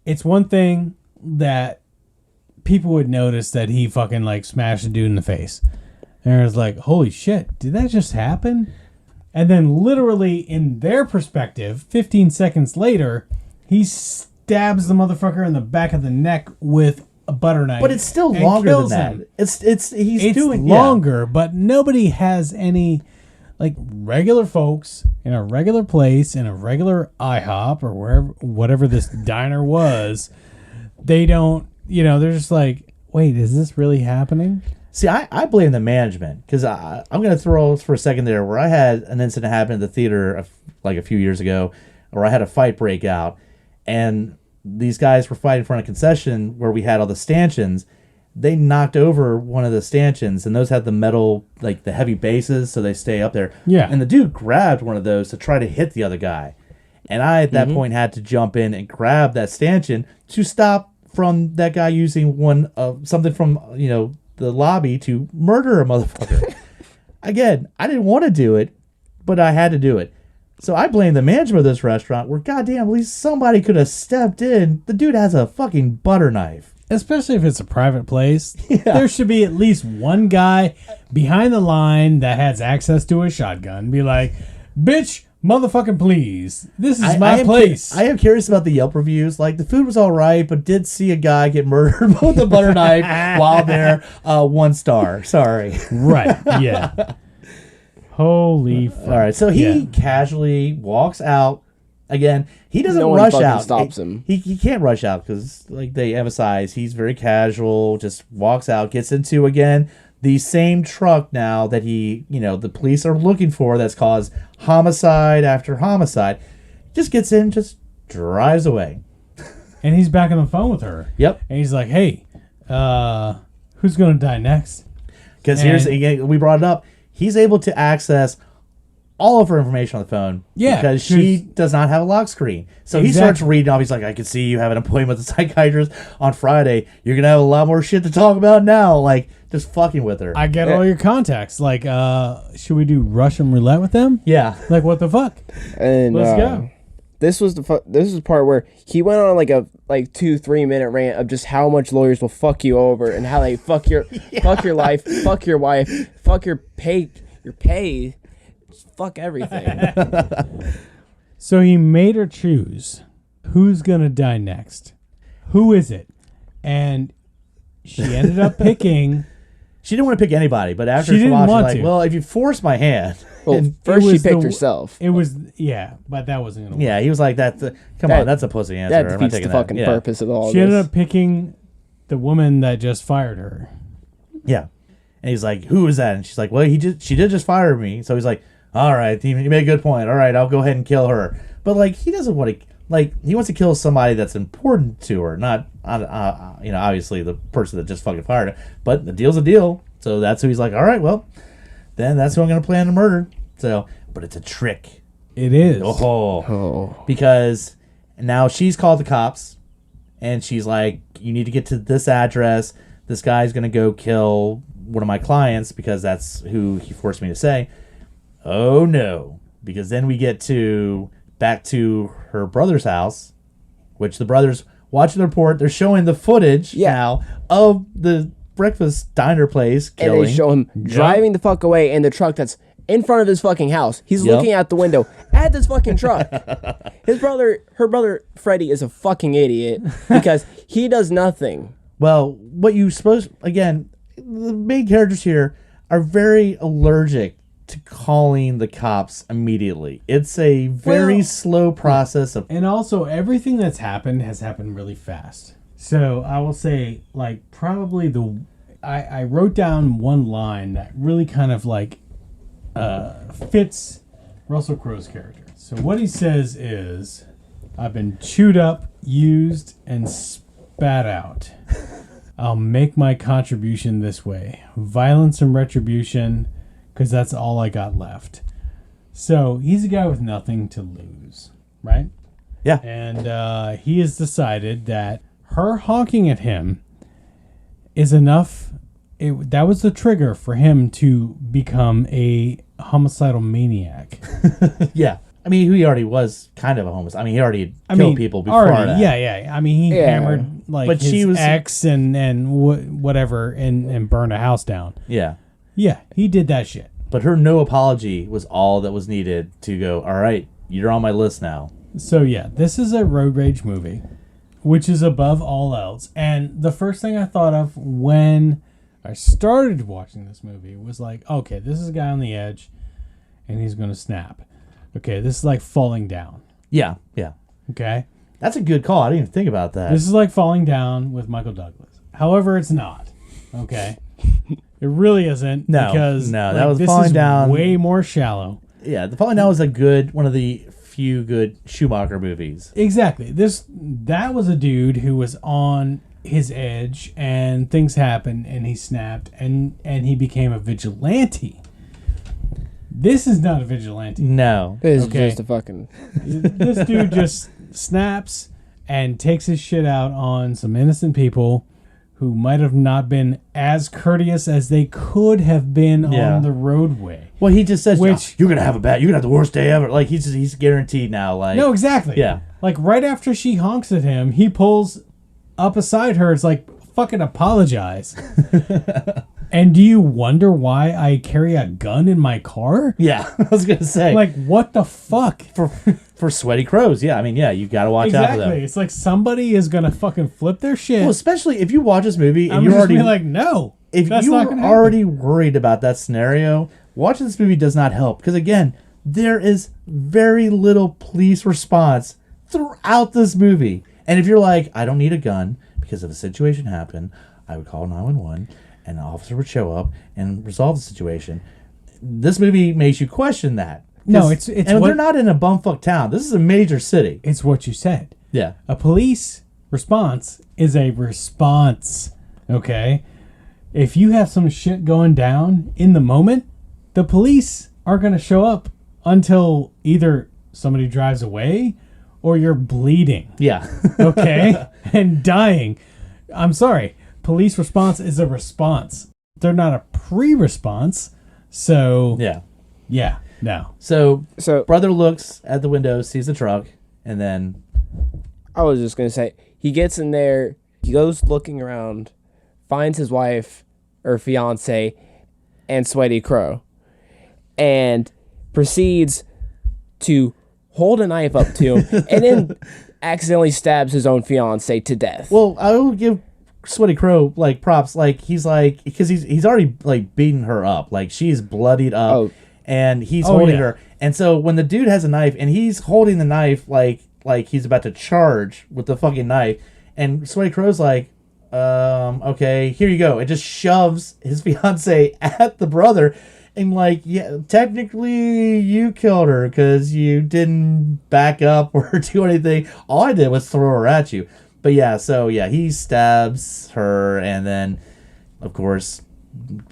It's one thing that people would notice that he fucking like smashed a dude in the face. And it was like, holy shit, did that just happen? And then literally in their perspective, 15 seconds later, he stabs the motherfucker in the back of the neck with a butter knife. But it's still longer than that. Him. He's doing longer, but nobody has any like regular folks in a regular place in a regular IHOP or wherever whatever this diner was. They don't, they're just like, wait, is this really happening? See, I blame the management because I'm going to throw for a second there where I had an incident happen at the theater like a few years ago where I had a fight break out and these guys were fighting in front of a concession where we had all the stanchions. They knocked over one of the stanchions and those had the metal, like the heavy bases, so they stay up there. Yeah. And the dude grabbed one of those to try to hit the other guy. And I, at that point, had to jump in and grab that stanchion to stop from that guy using something from, the lobby to murder a motherfucker. Again, I didn't want to do it, but I had to do it. So I blame the management of this restaurant where, goddamn, at least somebody could have stepped in. The dude has a fucking butter knife. Especially if it's a private place. Yeah. There should be at least one guy behind the line that has access to a shotgun. Be like, bitch, motherfucking please. This is my place. I am curious about the Yelp reviews. Like, the food was all right, but did see a guy get murdered with a butter knife while there. 1 star. Sorry. Right. Yeah. Holy fuck. All right. So he casually walks out. Again, he doesn't rush out. Stops him. He can't rush out because, like they emphasize, he's very casual. Just walks out, gets into again the same truck now that the police are looking for. That's caused homicide after homicide. Just gets in, just drives away. And he's back on the phone with her. Yep. And he's like, "Hey, who's gonna die next?" Because we brought it up. He's able to access all of her information on the phone because she does not have a lock screen. So he starts reading off. He's like, I can see you have an appointment with the psychiatrist on Friday. You're going to have a lot more shit to talk about now. Like, just fucking with her. I get all your contacts. Like, should we do Russian roulette with them? Yeah. Like, what the fuck? And let's go. This was the part where he went on like a 2-3 minute rant of just how much lawyers will fuck you over and how they fuck your fuck your life, fuck your wife, fuck your pay, fuck everything. So he made her choose who's gonna die next. Who is it? And she ended up picking. She didn't want to pick anybody, but after she didn't while, want she's like, to. well, if you force my hand. Well, first she picked herself. It was, but that wasn't going to work. Yeah, he was like, that's a pussy answer. That defeats the fucking purpose of all She ended up picking the woman that just fired her. Yeah. And he's like, who is that? And she's like, well, she did just fire me. So he's like, all right, you made a good point. All right, I'll go ahead and kill her. But, like, he doesn't want to, he wants to kill somebody that's important to her, not, obviously the person that just fucking fired her. But the deal's a deal. So that's who he's like, all right, well, then that's who I'm going to plan to murder. So, but it's a trick. It is. Because now she's called the cops, and she's like, you need to get to this address. This guy's going to go kill one of my clients because that's who he forced me to say. Oh, no. Because then we get back to her brother's house, which the brothers watching the report. They're showing the footage now of the breakfast diner place killing. And they show him driving the fuck away in the truck that's in front of his fucking house. He's looking out the window at this fucking truck. Her brother Freddie is a fucking idiot because he does nothing. Well, what you suppose, again, the main characters here are very allergic to calling the cops immediately. It's a very slow process of... And also, everything that's happened has happened really fast. So I will say, like, probably I wrote down one line that really kind of like fits Russell Crowe's character. So what he says is, I've been chewed up, used, and spat out. I'll make my contribution this way. Violence and retribution, because that's all I got left. So he's a guy with nothing to lose, right? Yeah. And he has decided that her honking at him is enough. That was the trigger for him to become a homicidal maniac. Yeah. I mean, he already was kind of a homicide. I mean, he already killed people before that. Yeah. I mean, he hammered But his she was- ex and whatever and burned a house down. Yeah. Yeah, he did that shit. But her no apology was all that was needed to go, all right, you're on my list now. So yeah, this is a road rage movie, which is above all else. And the first thing I thought of when I started watching this movie was like, okay, this is a guy on the edge, and he's going to snap. Okay, this is like Falling Down. Yeah. Yeah. Okay? That's a good call. I didn't even think about that. This is like Falling Down with Michael Douglas. However, it's not. Okay? It really isn't. No, because that was this Falling is Down. way more shallow. Yeah, The Falling Down was one of the few good Schumacher movies. Exactly. That was a dude who was on his edge and things happened and he snapped and he became a vigilante. This is not a vigilante. No. This is Okay. just a fucking. This dude just snaps and takes his shit out on some innocent people who might have not been as courteous as they could have been Yeah. on the roadway. Well, he just says, Which- you're going to have the worst day ever. Like, he's guaranteed now. Like, No, exactly. Yeah. Like right after she honks at him, he pulls up beside her. It's like, fucking apologize. And do you wonder why I carry a gun in my car? Yeah, I was going to say. Like, what the fuck? For sweaty crows. Yeah, I mean, yeah, you got to watch out for them. Exactly. It's like somebody is gonna fucking flip their shit. Well, especially if you watch this movie and I'm you're just already be like, no. if that's you not were gonna happen. already worried about that scenario, watching this movie does not help because again, there is very little police response throughout this movie. And if you're like, I don't need a gun because if a situation happened, I would call 911 and an officer would show up and resolve the situation. This movie makes you question that. No, 'Cause- it's and what- they're not in a bumfuck town. This is a major city. It's what you said. Yeah. A police response is a response. Okay? If you have some shit going down in the moment, the police are going to show up until either somebody drives away or you're bleeding. Yeah. Okay? And dying. I'm sorry. Police response is a response. They're not a pre-response. So, yeah. No. So So brother looks at the window, sees the truck, and then I was just gonna say he gets in there, he goes looking around, finds his wife or fiance and Sweaty Crow, and proceeds to hold a knife up to him and then accidentally stabs his own fiance to death. well, I will give Sweaty Crow like props. Like he's like because he's already like beaten her up. Like she's bloodied up, Oh. and he's Oh, holding yeah. her. And so when the dude has a knife and he's holding the knife like he's about to charge with the fucking knife, and Sweaty Crow's like, okay, here you go. It just shoves his fiance at the brother. And like, yeah, technically you killed her because you didn't back up or do anything. All I did was throw her at you. But yeah, so yeah, he stabs her, and then, of course,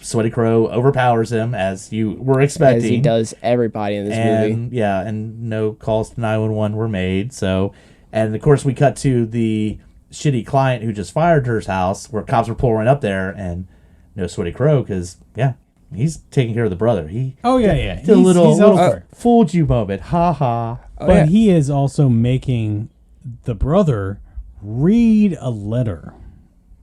Sweaty Crow overpowers him as you were expecting. as he does everybody in this movie. And yeah, and no calls to 911 were made. So, and of course, we cut to the shitty client who just fired her's house, where cops were pulling up there, and no Sweaty Crow because yeah, he's taking care of the brother. He Oh, yeah. did a little he's over. fooled you moment, ha ha. Oh, But yeah. he is also making the brother read a letter.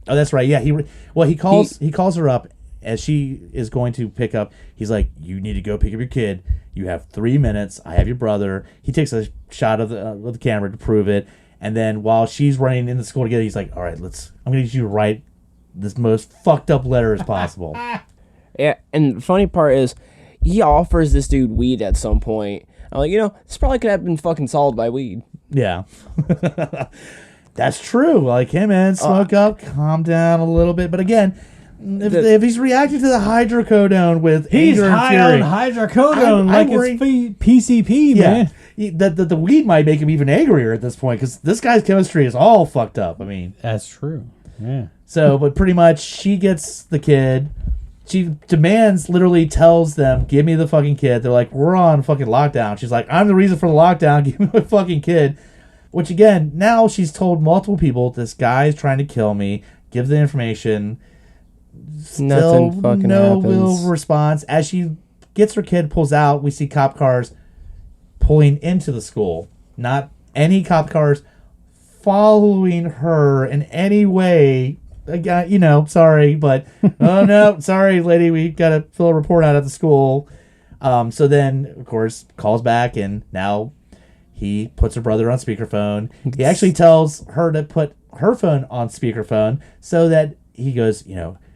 Oh, that's right. Yeah, he calls her up as she is going to pick up. He's like, "You need to go pick up your kid. You have 3 minutes. I have your brother." He takes a shot of the camera to prove it, and then while she's running into school together, he's like, "All right, I'm gonna need you to write this most fucked up letter as possible." Yeah, and the funny part is, he offers this dude weed at some point. I'm like, this probably could have been fucking solved by weed. Yeah. That's true. Like, hey man, smoke up, calm down a little bit. But again, if he's reacting to the hydrocodone with He's anger and high fury, on hydrocodone I'm like worried- it's PCP, man. the weed might make him even angrier at this point because this guy's chemistry is all fucked up. I mean, That's true. Yeah. So, but pretty much she gets the kid. She literally tells them, give me the fucking kid. They're like, we're on fucking lockdown. She's like, I'm the reason for the lockdown. Give me my fucking kid. Which again, now she's told multiple people, this guy's trying to kill me. Give the information. Still Nothing fucking no happens. real response. As she gets her kid, pulls out, we see cop cars pulling into the school. Not any cop cars following her in any way. Again, sorry, but oh no, sorry, lady, we got to fill a report out at the school. So then, of course, calls back, and now he puts her brother on speakerphone. He actually tells her to put her phone on speakerphone so that he goes,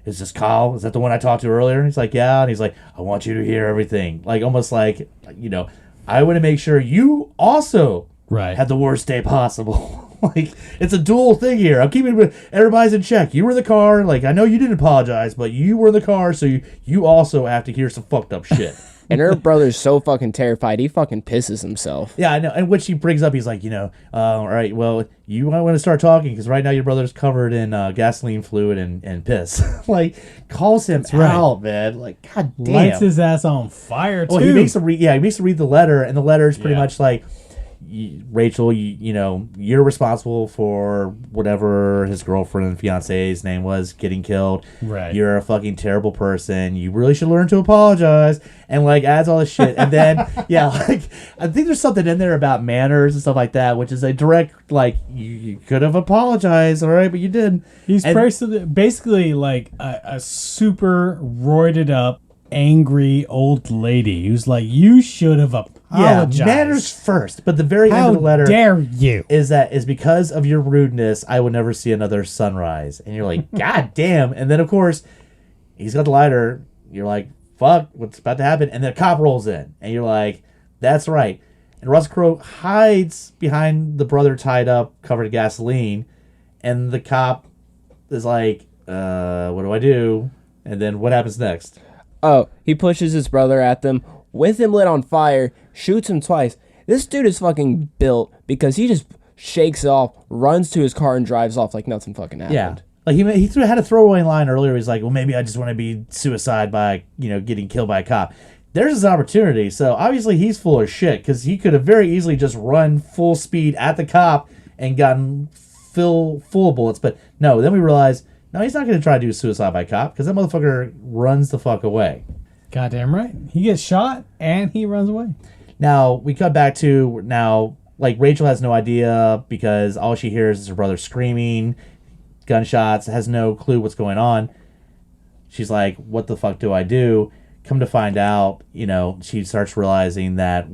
is this Kyle? Is that the one I talked to earlier? And he's like, yeah. And he's like, I want you to hear everything. Like, almost like, I want to make sure you also had the worst day possible. Like, it's a dual thing here. I'm keeping everybody's in check. You were in the car. Like, I know you didn't apologize, but you were in the car, so you also have to hear some fucked up shit. And her brother's so fucking terrified, he fucking pisses himself. Yeah, I know. And what she brings up, he's like, all right, well, you might want to start talking because right now your brother's covered in gasoline fluid and piss. Like, calls him out, man. Like, god damn. Lights his ass on fire, too. Well, he makes him read the letter, and the letter is pretty much like, Rachel, you're responsible for whatever his girlfriend and fiance's name was getting killed. Right. You're a fucking terrible person. You really should learn to apologize. And like adds all this shit. And then I think there's something in there about manners and stuff like that, which is a direct like you could have apologized, all right, but you didn't. He's basically like a super roided up, angry old lady who's like, you should have apologized. Yeah, manners first. But the very end of the letter dare you is because of your rudeness, I would never see another sunrise. And you're like, god damn. And then of course, he's got the lighter. You're like, fuck, what's about to happen? And then a cop rolls in. And you're like, that's right. And Russell Crowe hides behind the brother tied up, covered in gasoline. And the cop is like, what do I do? And then what happens next? Oh, he pushes his brother at them with him lit on fire, shoots him twice. This dude is fucking built because he just shakes it off, runs to his car, and drives off like nothing fucking happened. Yeah. Like he had a throwaway line earlier. He's like, well, maybe I just want to be suicide by, getting killed by a cop. There's his opportunity. So obviously he's full of shit because he could have very easily just run full speed at the cop and gotten full of bullets. But no, then we realize, no, he's not going to try to do suicide by cop because that motherfucker runs the fuck away. Goddamn right. He gets shot and he runs away. Now, we cut back to like Rachel has no idea because all she hears is her brother screaming, gunshots, has no clue what's going on. She's like, what the fuck do I do? Come to find out, she starts realizing that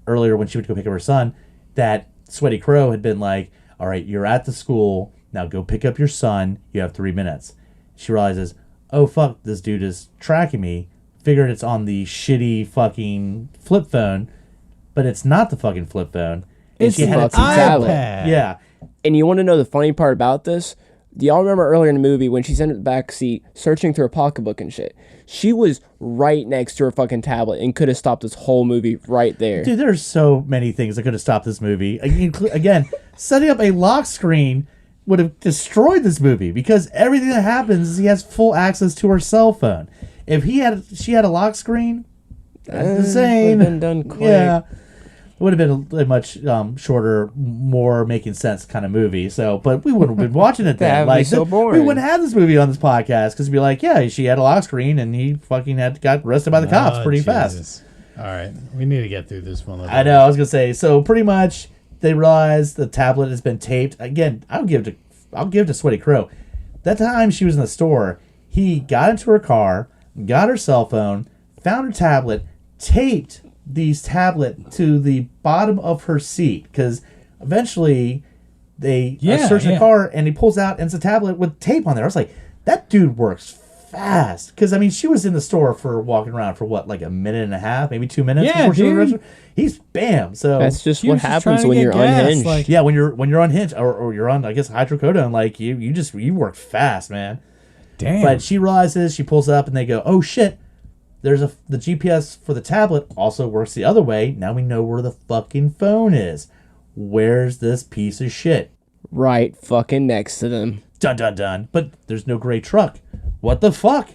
earlier when she went to go pick up her son, that Sweaty Crow had been like, all right, you're at the school, now go pick up your son, you have 3 minutes. She realizes, oh fuck, this dude is tracking me. Figured it's on the shitty fucking flip phone, but it's not the fucking flip phone. It's the fucking tablet. Yeah. And you want to know the funny part about this? Do y'all remember earlier in the movie when she's in the back seat searching through her pocketbook and shit? She was right next to her fucking tablet and could have stopped this whole movie right there. Dude, there's so many things that could have stopped this movie. Again, setting up a lock screen would have destroyed this movie because everything that happens is he has full access to her cell phone. If she had a lock screen, that's the same. Would have been done quick. Yeah, it would have been a much shorter, more making sense kind of movie. So, but we wouldn't have been watching it then. That'd be so boring. We wouldn't have this movie on this podcast because it'd be like, yeah, she had a lock screen and he fucking got arrested by the cops pretty fast. All right, we need to get through this one. I know. I was gonna say. So pretty much, they realize the tablet has been taped. Again, I'll give to Sweaty Crow. That time she was in the store, he got into her car, got her cell phone, found her tablet, taped these tablet to the bottom of her seat because eventually they search the car and he pulls out and it's a tablet with tape on there. I was like, that dude works fast because she was in the store for walking around for what, like a minute and a half, maybe 2 minutes before she was registered. He's bam. So that's just what happens when you're unhinged. When you're unhinged or you're on, I guess, hydrocodone, like you work fast, man. Damn. But she realizes, she pulls up and they go, oh shit, the GPS for the tablet also works the other way. Now we know where the fucking phone is. Where's this piece of shit? Right fucking next to them. Dun, dun, dun. But there's no gray truck. What the fuck?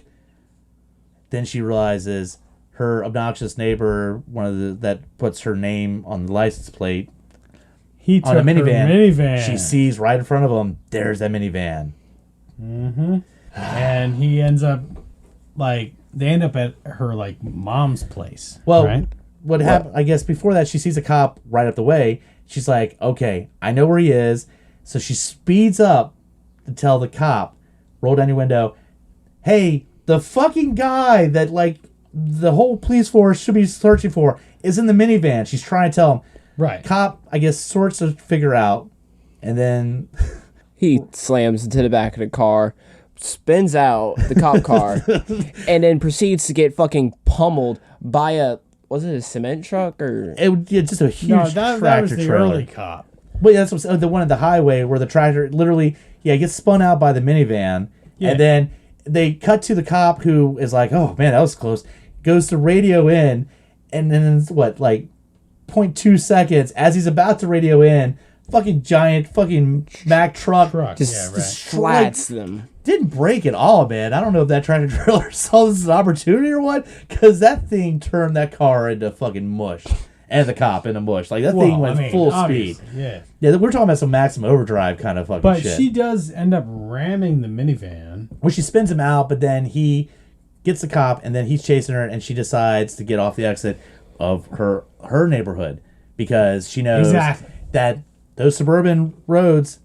Then she realizes her obnoxious neighbor, that puts her name on the license plate, He on took a minivan. her minivan. She sees right in front of him, there's that minivan. And he ends up, like, they end up at her, like, mom's place. Well, right? what happened, I guess before that, she sees a cop right up the way. She's like, okay, I know where he is. So she speeds up to tell the cop, roll down your window, hey, the fucking guy that, like, the whole police force should be searching for is in the minivan. She's trying to tell him. Right. Cop, I guess, sorts of figure out, and then He slams into the back of the car, spins out the cop car, and then proceeds to get fucking pummeled by was it a cement truck or? it's just a huge No, tractor that was the trailer. early cop. But that's the one at the highway where the tractor literally, gets spun out by the minivan, and then they cut to the cop who is like, oh man, that was close. Goes to radio in, and then it's what, like 0.2 seconds as he's about to radio in, fucking giant fucking Mack truck Just flats them. didn't break at all, man. I don't know if that tractor trailer saw this as an opportunity or what, because that thing turned that car into fucking mush, and the cop into mush. Like that thing went full speed. Yeah. Yeah, we're talking about some maximum overdrive kind of fucking But shit. she does end up ramming the minivan. Well, she spins him out, but then he gets the cop, and then he's chasing her, and she decides to get off the exit of her neighborhood because she knows that those suburban roads,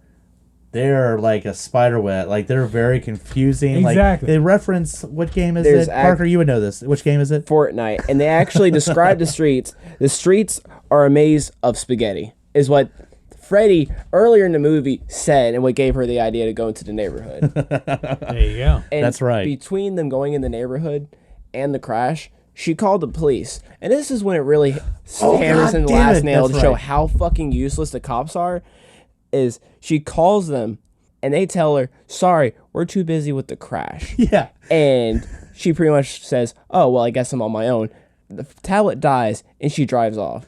they're like a spider web. Like they're very confusing. Exactly. Like they reference, what game is There's it? Parker, you would know this. Which game is it? Fortnite, and they actually describe the streets. The streets are a maze of spaghetti, is what Freddy earlier in the movie said, and what gave her the idea to go into the neighborhood. There you go. And That's right. Between them going in the neighborhood and the crash, she called the police, and this is when it really hammers in the last nail to show how fucking useless the cops are. Is she calls them, and they tell her, "Sorry, we're too busy with the crash." Yeah. And she pretty much says, "Oh well, I guess I'm on my own." The tablet dies, and she drives off.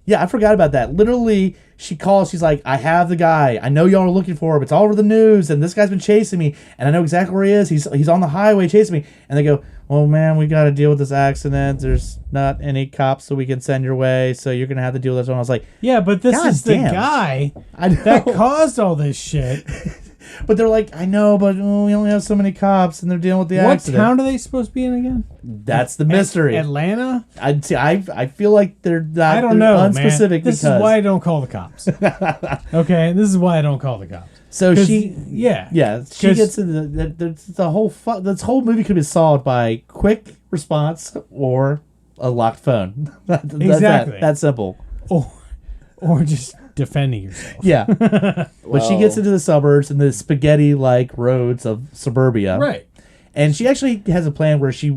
Yeah, I forgot about that. Literally, she calls. She's like, I have the guy. I know y'all are looking for him. It's all over the news, and this guy's been chasing me, and I know exactly where he is. He's on the highway chasing me. And they go, well, man, we got to deal with this accident. There's not any cops that we can send your way, so you're going to have to deal with this one. I was like, Yeah, but this God is damn. the guy I know. that caused all this shit. But they're like, I know, but we only have so many cops, and they're dealing with the What accident. town are they supposed to be in again? That's the mystery. Atlanta? I feel like they're not. I don't know, unspecific man. This because is why I don't call the cops. Okay, this is why I don't call the cops. so 'Cause, she she 'cause- gets into the whole this whole movie could be solved by quick response or a locked phone. That's Exactly. that simple. or just defending yourself. Yeah. But she gets into the suburbs and the spaghetti like roads of suburbia. Right. And she actually has a plan where she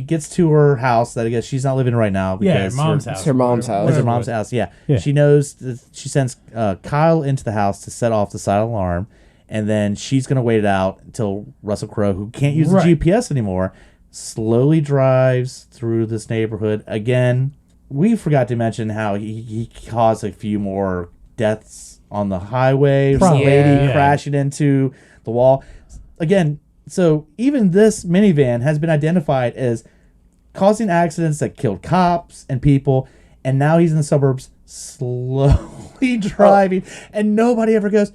gets to her house that I guess she's not living in right now because Yeah, mom's house. It's her mom's house. It's her mom's house, yeah. Yeah. She knows that she sends Kyle into the house to set off the silent alarm, and then she's going to wait it out until Russell Crowe, who can't use the Right. GPS anymore, slowly drives through this neighborhood. Again, we forgot to mention how he caused a few more deaths on the highway. Some lady Yeah. crashing into the wall. Again, so even this minivan has been identified as causing accidents that killed cops and people, and now he's in the suburbs slowly driving, and nobody ever goes,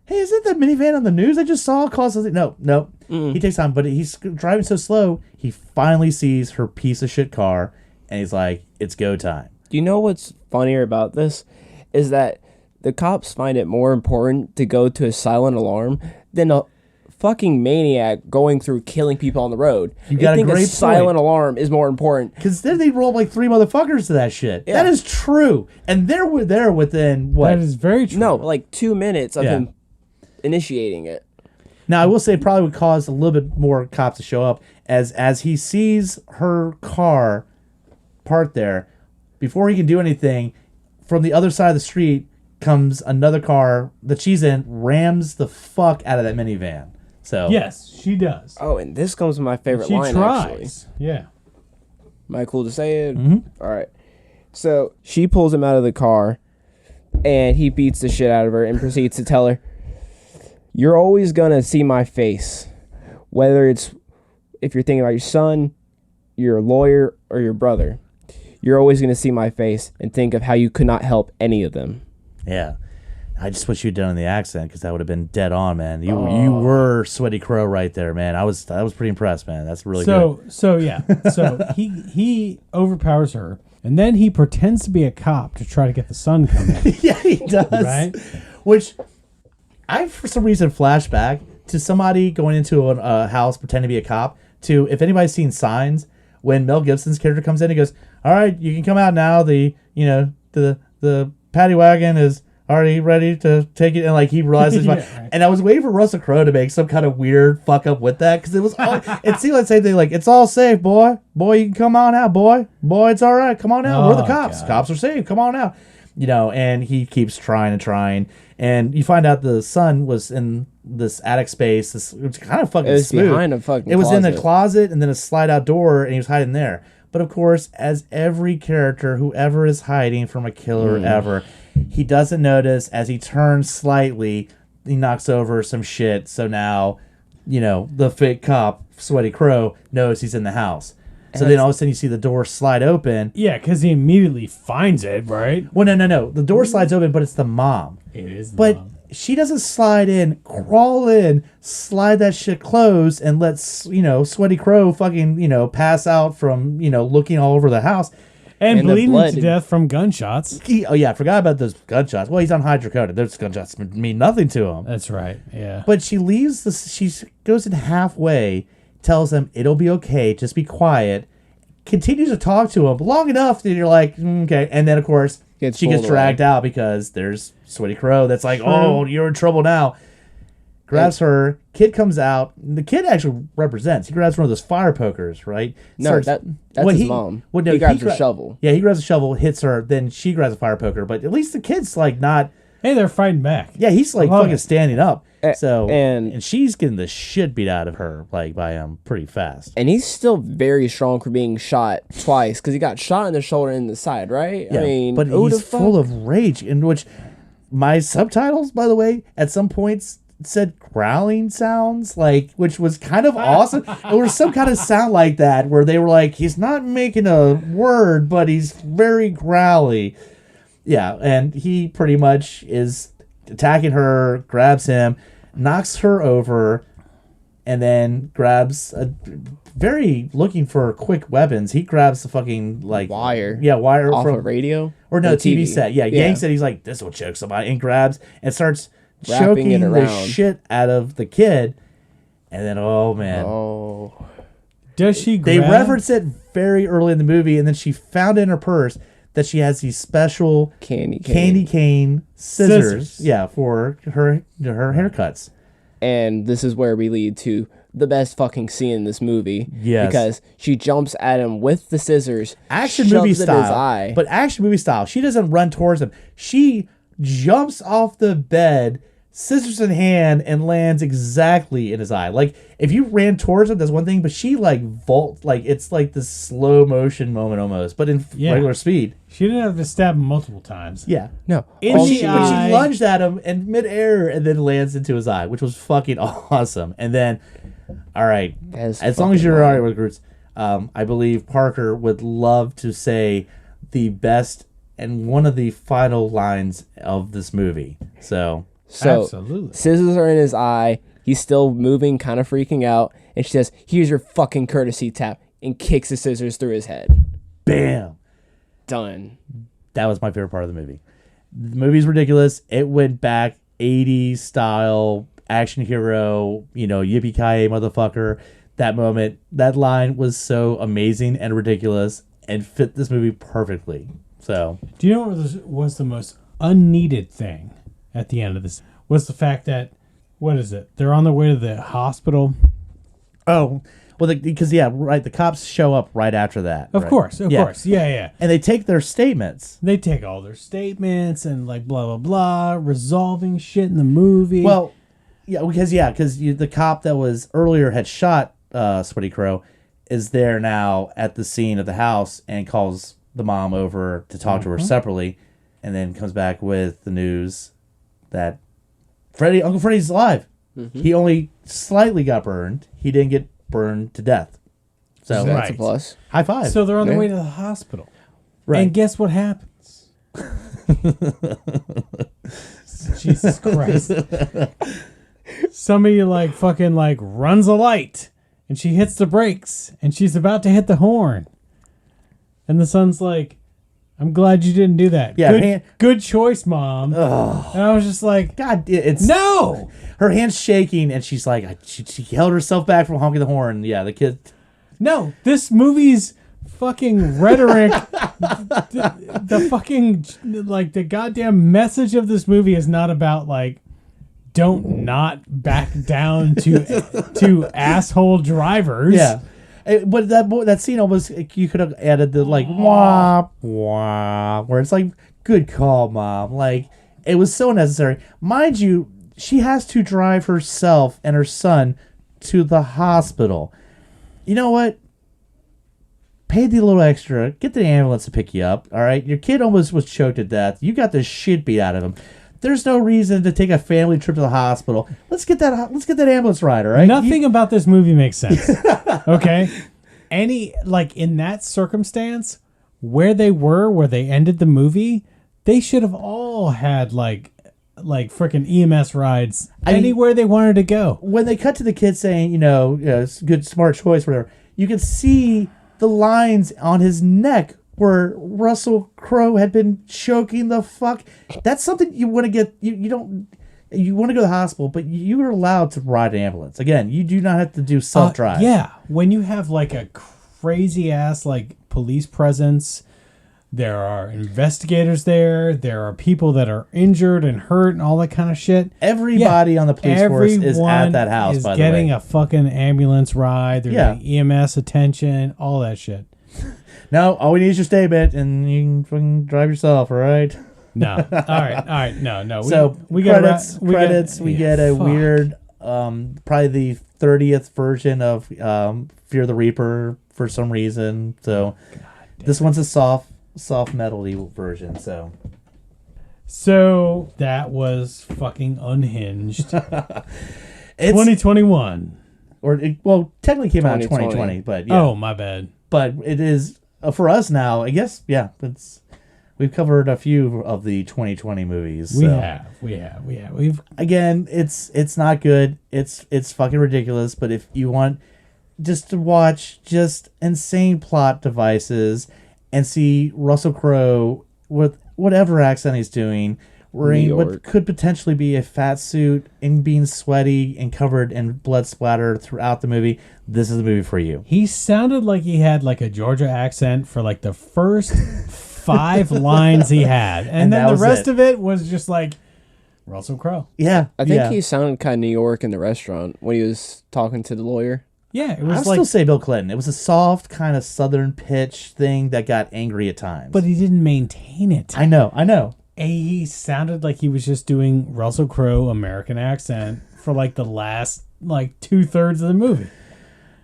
hey, isn't that minivan on the news I just saw cause something? No. He takes time, but he's driving so slow, he finally sees her piece of shit car, and he's like, it's go time. Do you know what's funnier about this? Is that the cops find it more important to go to a silent alarm than a fucking maniac going through killing people on the road. You got a think great a silent point. alarm is more important. Because then they roll like 3 motherfuckers to that shit. Yeah. That is true. And they're there within, what? That is very true. No, like 2 minutes of Yeah. him initiating it. Now, I will say it probably would cause a little bit more cops to show up as he sees her car parked there. Before he can do anything, from the other side of the street comes another car that she's in, rams the fuck out of that minivan. So Yes, she does. Oh, and this comes to my favorite She line, actually. tries. Yeah. Am I cool to say it? Mm-hmm. All right. So she pulls him out of the car, and he beats the shit out of her and proceeds to tell her, you're always going to see my face. Whether it's if you're thinking about your son, your lawyer, or your brother. You're always going to see my face and think of how you could not help any of them. Yeah. I just wish you'd done the accent because that would have been dead on, man. You were Sweaty Crow right there, man. I was pretty impressed, man. That's really good. So he overpowers her, and then he pretends to be a cop to try to get the son come in. Yeah, he does. Right? Which I, for some reason, flashback to somebody going into a house pretending to be a cop. To if anybody's seen Signs, when Mel Gibson's character comes in, he goes, "All right, you can come out now. The paddy wagon is already ready to take it," and like he realizes, Yeah, right. And I was waiting for Russell Crowe to make some kind of weird fuck up with that because it was all, it seemed like the same thing. Like, it's all safe, boy. You can come on out, boy. It's all right. Come on out. We're the cops. God. Cops are safe. Come on out. And he keeps trying, and you find out the son was in this attic space. It's kind of fucking It was smooth. behind a fucking It was in a closet. closet and then a slide out door, and he was hiding there. But of course, as every character, whoever is hiding from a killer ever, he doesn't notice. As he turns slightly, he knocks over some shit. So now, the fake cop, Sweaty Crow, knows he's in the house. So then all of a sudden you see the door slide open. Yeah, because he immediately finds it, right? Well, no. The door slides open, but it's the mom. It is the But mom. she doesn't slide in, crawl in, slide that shit closed, and let Sweaty Crow fucking pass out from looking all over the house. And And the bleeding blood. to death from gunshots. I forgot about those gunshots. Well, he's on hydrocodone. Those gunshots mean nothing to him. That's right. Yeah. But she leaves she goes in halfway, tells him it'll be okay, just be quiet, continues to talk to him long enough that you're like, okay. And then of course she gets pulled dragged out because there's Sweaty Crow that's like, oh, you're in trouble now. Grabs her, kid comes out. The kid actually represents. He grabs one of those fire pokers, right? No, that's his mom. He grabs a shovel. Yeah, he grabs a shovel, hits her, then she grabs a fire poker. But at least the kid's like not. Hey, they're fighting back. Yeah, he's like love fucking it. standing up. So and she's getting the shit beat out of her like by him pretty fast. And he's still very strong for being shot twice because he got shot in the shoulder and the side, right? Yeah, I mean, but who he's the fuck? full of rage. In which my subtitles, by the way, at some points said growling sounds, which was kind of awesome. There was some kind of sound like that where they were like, he's not making a word, but he's very growly. Yeah, and he pretty much is attacking her, grabs him, knocks her over, and then grabs very looking for quick weapons. He grabs the fucking Wire. Yeah, wire Off from a radio? or no Or TV TV. set. Yeah, yanks it. He's like, this will choke somebody, and grabs and starts Wrapping choking it the around. shit out of the kid. And then, oh man, Oh. Does she they grab? reference it very early in the movie, and then she found in her purse that she has these special Candy cane scissors. Scissors. Yeah, for her haircuts. And this is where we lead to the best fucking scene in this movie. Yes. Because she jumps at him with the scissors. Action shoves movie it in his style. eye. But action movie style. She doesn't run towards him. She jumps off the bed, scissors in hand, and lands exactly in his eye. Like, if you ran towards him, that's one thing, but she it's like this slow motion moment almost, but in regular speed. She didn't have to stab him multiple times. Yeah. No. In all the she- eye. She lunged at him in midair and then lands into his eye, which was fucking awesome. And then, all right, That's as long as fucking you're all right wild. with Grutz, I believe Parker would love to say the best and one of the final lines of this movie. So, Absolutely. Scissors are in his eye. He's still moving, kind of freaking out. And she says, here's your fucking courtesy tap. And kicks the scissors through his head. bam. Done. That was my favorite part of the movie. The movie's ridiculous. It went back 80s style action hero, yippee-ki-yay motherfucker. That moment, that line was so amazing and ridiculous and fit this movie perfectly. So, Do you know what was the most unneeded thing at the end of this? Was the fact that, what is it? They're on their way to the hospital. because the cops show up right after that. Of right? course. Yeah. And they take their statements. They take all their statements and like blah, blah, blah, resolving shit in the movie. Well, because the cop that was earlier had shot Sweaty Crow is there now at the scene of the house and calls the mom over to talk to her separately, and then comes back with the news that Uncle Freddy's alive. He only slightly got burned. He didn't get burned to death. So That's a Right. plus. high five. So they're on the Yeah. way to the hospital. Right. And guess what happens? Jesus Christ. Somebody like fucking like runs a light and she hits the brakes and she's about to hit the horn. And the son's like, I'm glad you didn't do that. Yeah, Good choice, Mom. And I was just like, God, it's no. her hand's shaking, and she's like, she held herself back from honking the horn. Yeah, the kid. No, this movie's fucking rhetoric, the fucking, like, the goddamn message of this movie is not about, like, don't not back down to asshole drivers. Yeah. But that scene almost, you could have added the, like, wah, wah, where it's like, good call, Mom. Like, it was so necessary. Mind you, she has to drive herself and her son to the hospital. You know what? Pay the little extra. Get the ambulance to pick you up. All right, your kid almost was choked to death. You got the shit beat out of him. There's no reason to take a family trip to the hospital. Let's get that ambulance ride. All right. Nothing about this movie makes sense. Okay, in that circumstance, where they ended the movie, they should have all had like freaking EMS rides anywhere they wanted to go. When they cut to the kid saying, it's good, smart choice, whatever, you can see the lines on his neck where Russell Crowe had been choking the fuck. That's something you want to get. You want to go to the hospital, but you are allowed to ride an ambulance. Again, you do not have to do self-drive. Yeah, when you have like a crazy ass like police presence, there are investigators there. There are people that are injured and hurt and all that kind of shit. Everybody on the police force is at that house, is by the way. getting a fucking ambulance ride. They're getting EMS attention, all that shit. No, all we need is your statement, and you can fucking drive yourself, all right? No. All right. No. We get credits. We get a weird, probably the 30th version of Fear the Reaper for some reason. So this one's a soft metal-y version. So that was fucking Unhinged. It's 2021. Technically came out in 2020, but yeah. Oh, my bad. But it is for us now. I guess we've covered a few of the 2020 movies. We have. We've again. It's not good. It's fucking ridiculous. But if you want just to watch just insane plot devices and see Russell Crowe with whatever accent he's doing, wearing what could potentially be a fat suit and being sweaty and covered in blood splatter throughout the movie, this is the movie for you. He sounded like he had like a Georgia accent for like the first 5 lines he had. And then the rest of it was just like Russell Crowe. Yeah. I think he sounded kind of New York in the restaurant when he was talking to the lawyer. Yeah, it was I'll still say Bill Clinton. It was a soft kind of southern pitch thing that got angry at times. But he didn't maintain it. I know. He sounded like he was just doing Russell Crowe American accent for like the last like 2/3 of the movie.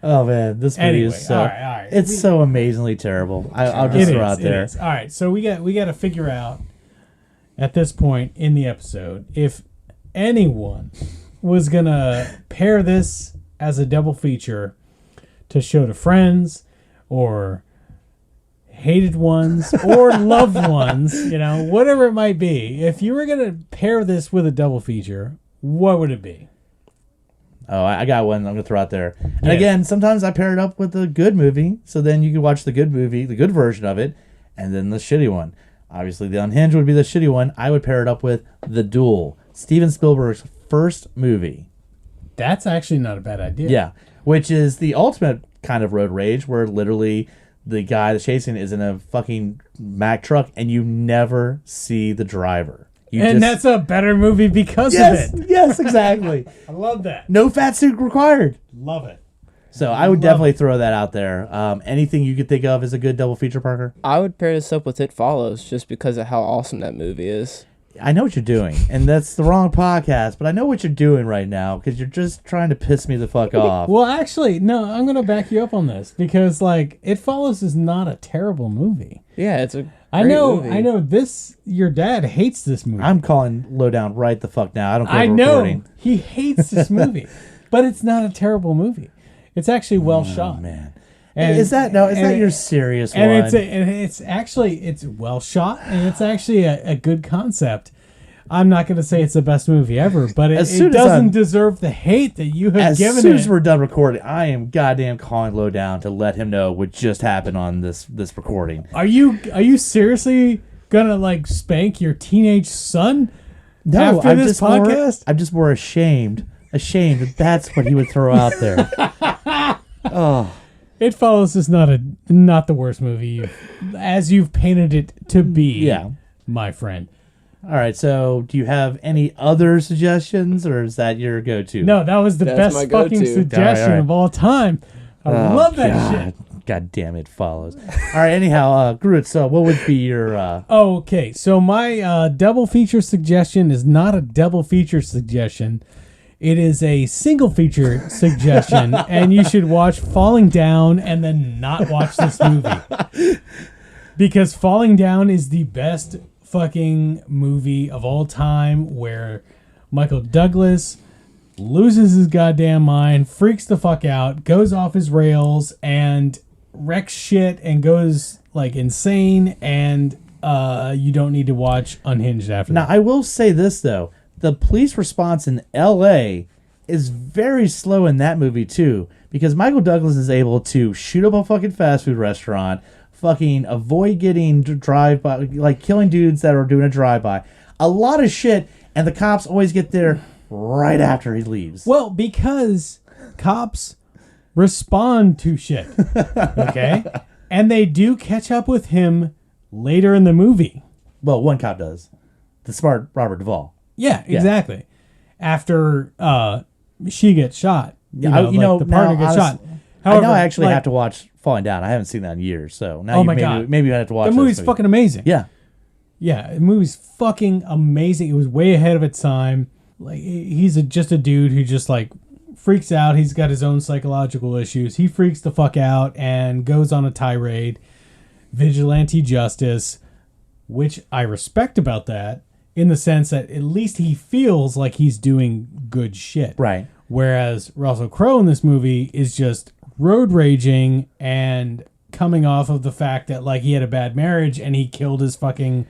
Oh man, this movie is so all right. It's so amazingly terrible. I'll just throw out there. All right, so we got to figure out at this point in the episode if anyone was gonna pair this as a double feature to show to friends or hated ones or loved ones, whatever it might be. If you were going to pair this with a double feature, what would it be? Oh, I got one I'm going to throw out there. And again, sometimes I pair it up with a good movie, so then you can watch the good movie, the good version of it, and then the shitty one. Obviously, the Unhinged would be the shitty one. I would pair it up with The Duel, Steven Spielberg's first movie. That's actually not a bad idea. Yeah, which is the ultimate kind of road rage where literally the guy that's chasing is in a fucking Mack truck and you never see the driver. That's a better movie because of it. Yes, exactly. I love that. No fat suit required. Love it. So I would definitely throw that out there. Anything you could think of as a good double feature, Parker? I would pair this up with It Follows just because of how awesome that movie is. I know what you're doing, and that's the wrong podcast, but I know what you're doing right now because you're just trying to piss me the fuck off. Well, actually, no, I'm going to back you up on this because, like, It Follows is not a terrible movie. Yeah, it's a. I know this, your dad hates this movie. I'm calling Lowdown right the fuck now. I don't care I if we're know. recording. He hates this movie, but it's not a terrible movie. It's actually well shot. Man. And, Is that your serious and one? It's well shot, and it's actually a good concept. I'm not going to say it's the best movie ever, but it doesn't deserve the hate that you have given it. As soon as we're done recording, I am goddamn calling Lowdown to let him know what just happened on this recording. Are you seriously gonna like spank your teenage son No, after this podcast? I'm just more ashamed that that's what he would throw out there. Oh. It Follows is not the worst movie as you've painted it to be. Yeah. My friend. All right, so do you have any other suggestions, or is that your go-to? No, that was the That's my best fucking go-to. suggestion All right. of all time. I love that shit. God damn it, Follows. All right, anyhow, Grutz, so what would be your... Okay, so my double feature suggestion is not a double feature suggestion. It is a single feature suggestion, and you should watch Falling Down and then not watch this movie. Because Falling Down is the best fucking movie of all time where Michael Douglas loses his goddamn mind, freaks the fuck out, goes off his rails, and wrecks shit and goes like insane, and you don't need to watch Unhinged after Now, that. I will say this, though. The police response in L.A. is very slow in that movie, too, because Michael Douglas is able to shoot up a fucking fast food restaurant, fucking avoid getting drive-by, like killing dudes that are doing a drive-by. A lot of shit, and the cops always get there right after he leaves. Well, because cops respond to shit, okay? And they do catch up with him later in the movie. Well, one cop does. The smart Robert Duvall. Yeah, exactly. After she gets shot. Yeah, The partner gets shot. I know I actually have to watch Falling Down. I haven't seen that in years, so now God. maybe I have to watch The movie's fucking amazing. Yeah. Yeah, the movie's fucking amazing. It was way ahead of its time. Like he's just a dude who just like freaks out. He's got his own psychological issues. He freaks the fuck out and goes on a tirade. Vigilante justice, which I respect about that in the sense that at least he feels like he's doing good shit. Right. Whereas Russell Crowe in this movie is just road raging and coming off of the fact that like he had a bad marriage and he killed his fucking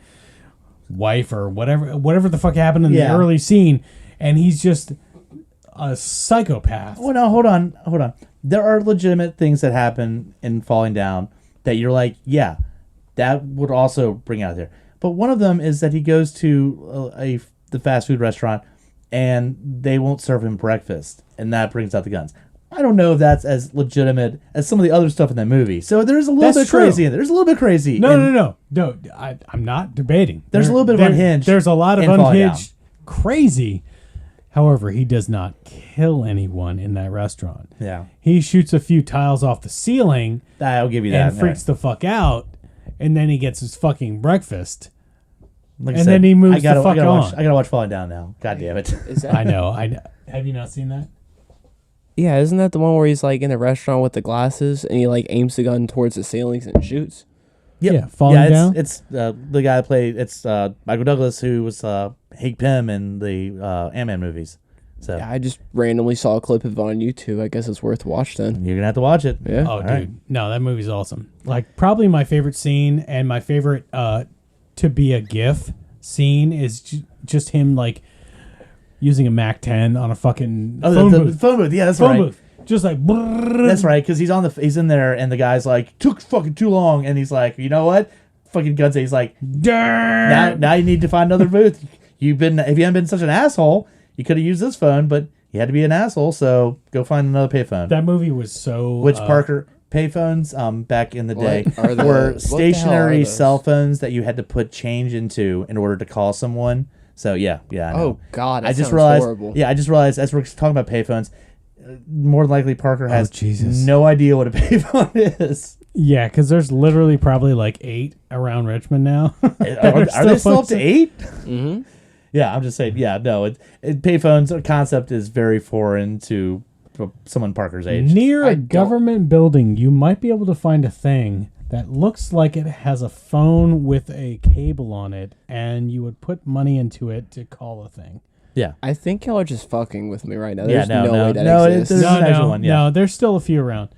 wife or whatever the fuck happened in the early scene, and he's just a psychopath. Well, no, hold on. There are legitimate things that happen in Falling Down that you're like, yeah, that would also bring out there. But one of them is that he goes to the fast food restaurant and they won't serve him breakfast, and that brings out the guns. I don't know if that's as legitimate as some of the other stuff in that movie. So there's a little bit crazy in there. There's a little bit crazy. No. I'm not debating. There's a little bit of Unhinged. There's a lot of in Falling Down. Unhinged crazy. However, he does not kill anyone in that restaurant. Yeah. He shoots a few tiles off the ceiling I'll give you that. and freaks the fuck out, and then he gets his fucking breakfast. Like I and said, then he moves I gotta the fuck on. I gotta watch Falling Down now. God damn it. Is that, I know. Have you not seen that? yeah, isn't that the one where he's like in a restaurant with the glasses and he like aims the gun towards the ceilings and shoots? Yep. Yeah, Falling Down? It's the guy that played. It's Michael Douglas, who was Hank Pym in the Ant-Man movies. So Yeah, I just randomly saw a clip of it on YouTube. I guess it's worth watch then. you're gonna have to watch it. Yeah. Oh, dude. right. No, that movie's awesome. Like, probably my favorite scene and my favorite to be a GIF scene is just him, like, using a Mac 10 on a fucking phone booth. Phone booth. Yeah, that's Phone right. booth. Just like, brrrr. That's right, because he's in there, and the guy's like, took fucking too long, and he's like, you know what? Fucking guns. He's like, now you need to find another booth. If you hadn't been such an asshole, you could have used this phone, but you had to be an asshole, so go find another payphone. That movie was so... Which Parker payphones back in the day What are were what the hell stationary are those? cell phones that you had to put change into in order to call someone. So yeah, I know. Oh God, that I just sounds realized. horrible. Yeah, I just realized as we're talking about payphones, more than likely Parker has Jesus. no idea what a payphone is. Yeah, because there's literally probably like 8 around Richmond now. Are they still up to 8? Mm-hmm. Yeah, I'm just saying. Yeah, no, payphones concept is very foreign to someone Parker's age. Near a government building, you might be able to find a thing that looks like it has a phone with a cable on it, and you would put money into it to call a thing. Yeah. I think y'all are just fucking with me right now. Yeah, There's no way that exists. There's an actual one, yeah. No, there's still a few around.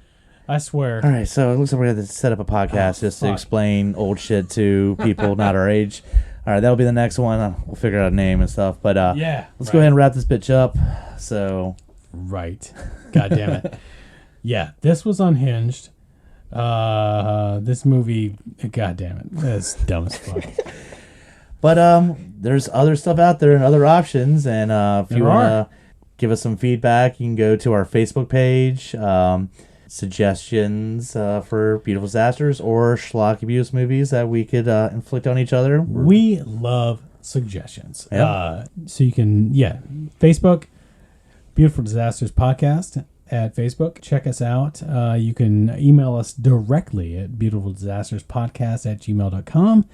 I swear. All right, so it looks like we're going to set up a podcast just to explain old shit to people not our age. All right, that'll be the next one. We'll figure out a name and stuff. But let's go ahead and wrap this bitch up. So, right. God damn it. Yeah, this was Unhinged. This movie, god damn it, that's dumb as fuck. But there's other stuff out there and other options. And if you want to give us some feedback, you can go to our Facebook page. Suggestions for beautiful disasters or schlock abuse movies that we could inflict on each other. We love suggestions. Yep. So you can, Facebook, Beautiful Disasters Podcast at Facebook. Check us out. You can email us directly at beautifuldisasterspodcast@gmail.com.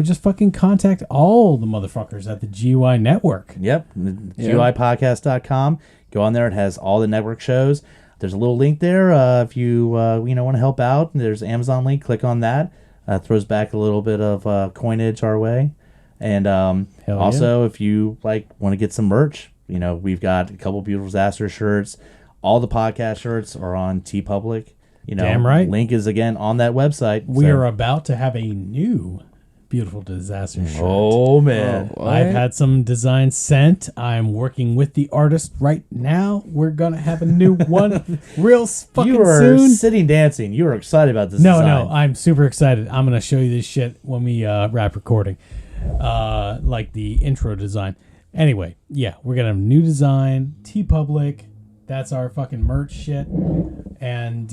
Just fucking contact all the motherfuckers at the GUI Network. Yep. GUIpodcast.com. Go on there. It has all the network shows. There's a little link there if you want to help out. There's an Amazon link. Click on that. Throws back a little bit of coinage our way. And also, if you want to get some merch, we've got a couple Beautiful Disaster shirts. All the podcast shirts are on TeePublic. Damn right. Link is again on that website. We are about to have a new Beautiful Disaster shirt. Oh, man. I've had some designs sent. I'm working with the artist right now. We're going to have a new one real fucking you are soon. sitting dancing. You are excited about this No, design. no. I'm super excited. I'm going to show you this shit when we wrap recording. Like the intro design. Anyway, we're going to have a new design. TeePublic. That's our fucking merch shit. And...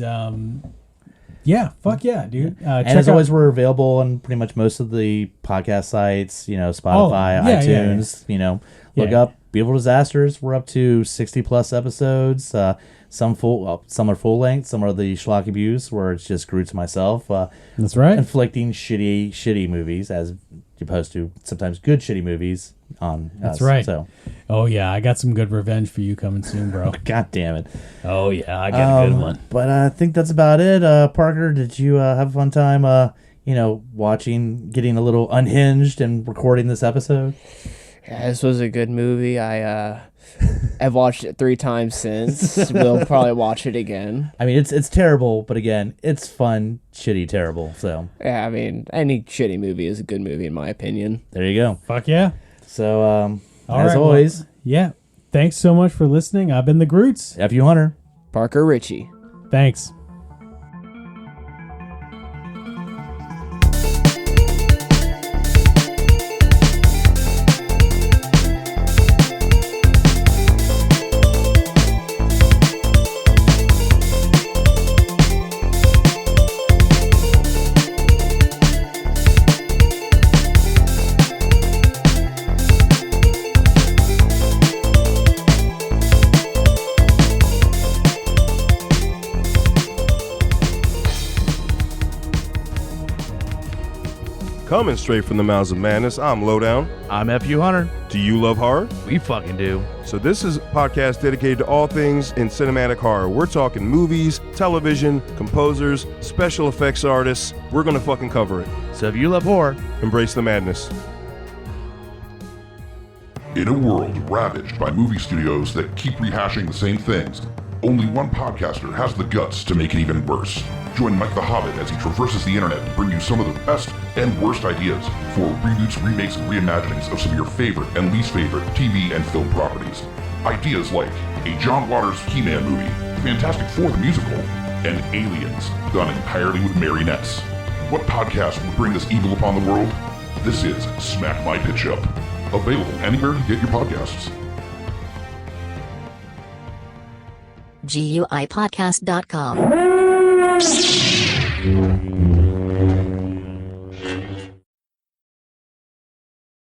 fuck yeah, dude. And as always, we're available on pretty much most of the podcast sites, Spotify, iTunes, look up Beautiful Disasters. We're up to 60 plus episodes. Some are full length, some are the schlock abuse where it's just Grutz and myself. That's right. Inflicting shitty movies as opposed to sometimes good shitty movies on That's us. right. So. Oh yeah, I got some good revenge for you coming soon, bro. God damn it. Oh yeah, I got a good one. But I think that's about it. Parker, did you have a fun time, getting a little unhinged and recording this episode? Yeah, this was a good movie. I've watched it 3 times since. We'll probably watch it again. I mean, it's terrible, but again, it's fun, shitty, terrible. So yeah, I mean, any shitty movie is a good movie in my opinion. there you go. Fuck yeah. So As always, thanks so much for listening. I've been the Grutz. F you Hunter. Parker Richie. Thanks. Coming straight from the mouths of madness, I'm Lowdown. I'm F you Hunter. Do you love horror? We fucking do. So this is a podcast dedicated to all things in cinematic horror. We're talking movies, television, composers, special effects artists. We're gonna fucking cover it. So if you love horror, Embrace the madness. In a world ravaged by movie studios that keep rehashing the same things, only one podcaster has the guts to make it even worse. Join Mike the Hobbit as he traverses the internet to bring you some of the best and worst ideas for reboots, remakes, and reimaginings of some of your favorite and least favorite TV and film properties. Ideas like a John Waters He-Man movie, Fantastic Four the musical, and Aliens, done entirely with marionettes. What podcast would bring this evil upon the world? This is Smack My Pitch Up. Available anywhere you get your podcasts. GUIpodcast.com.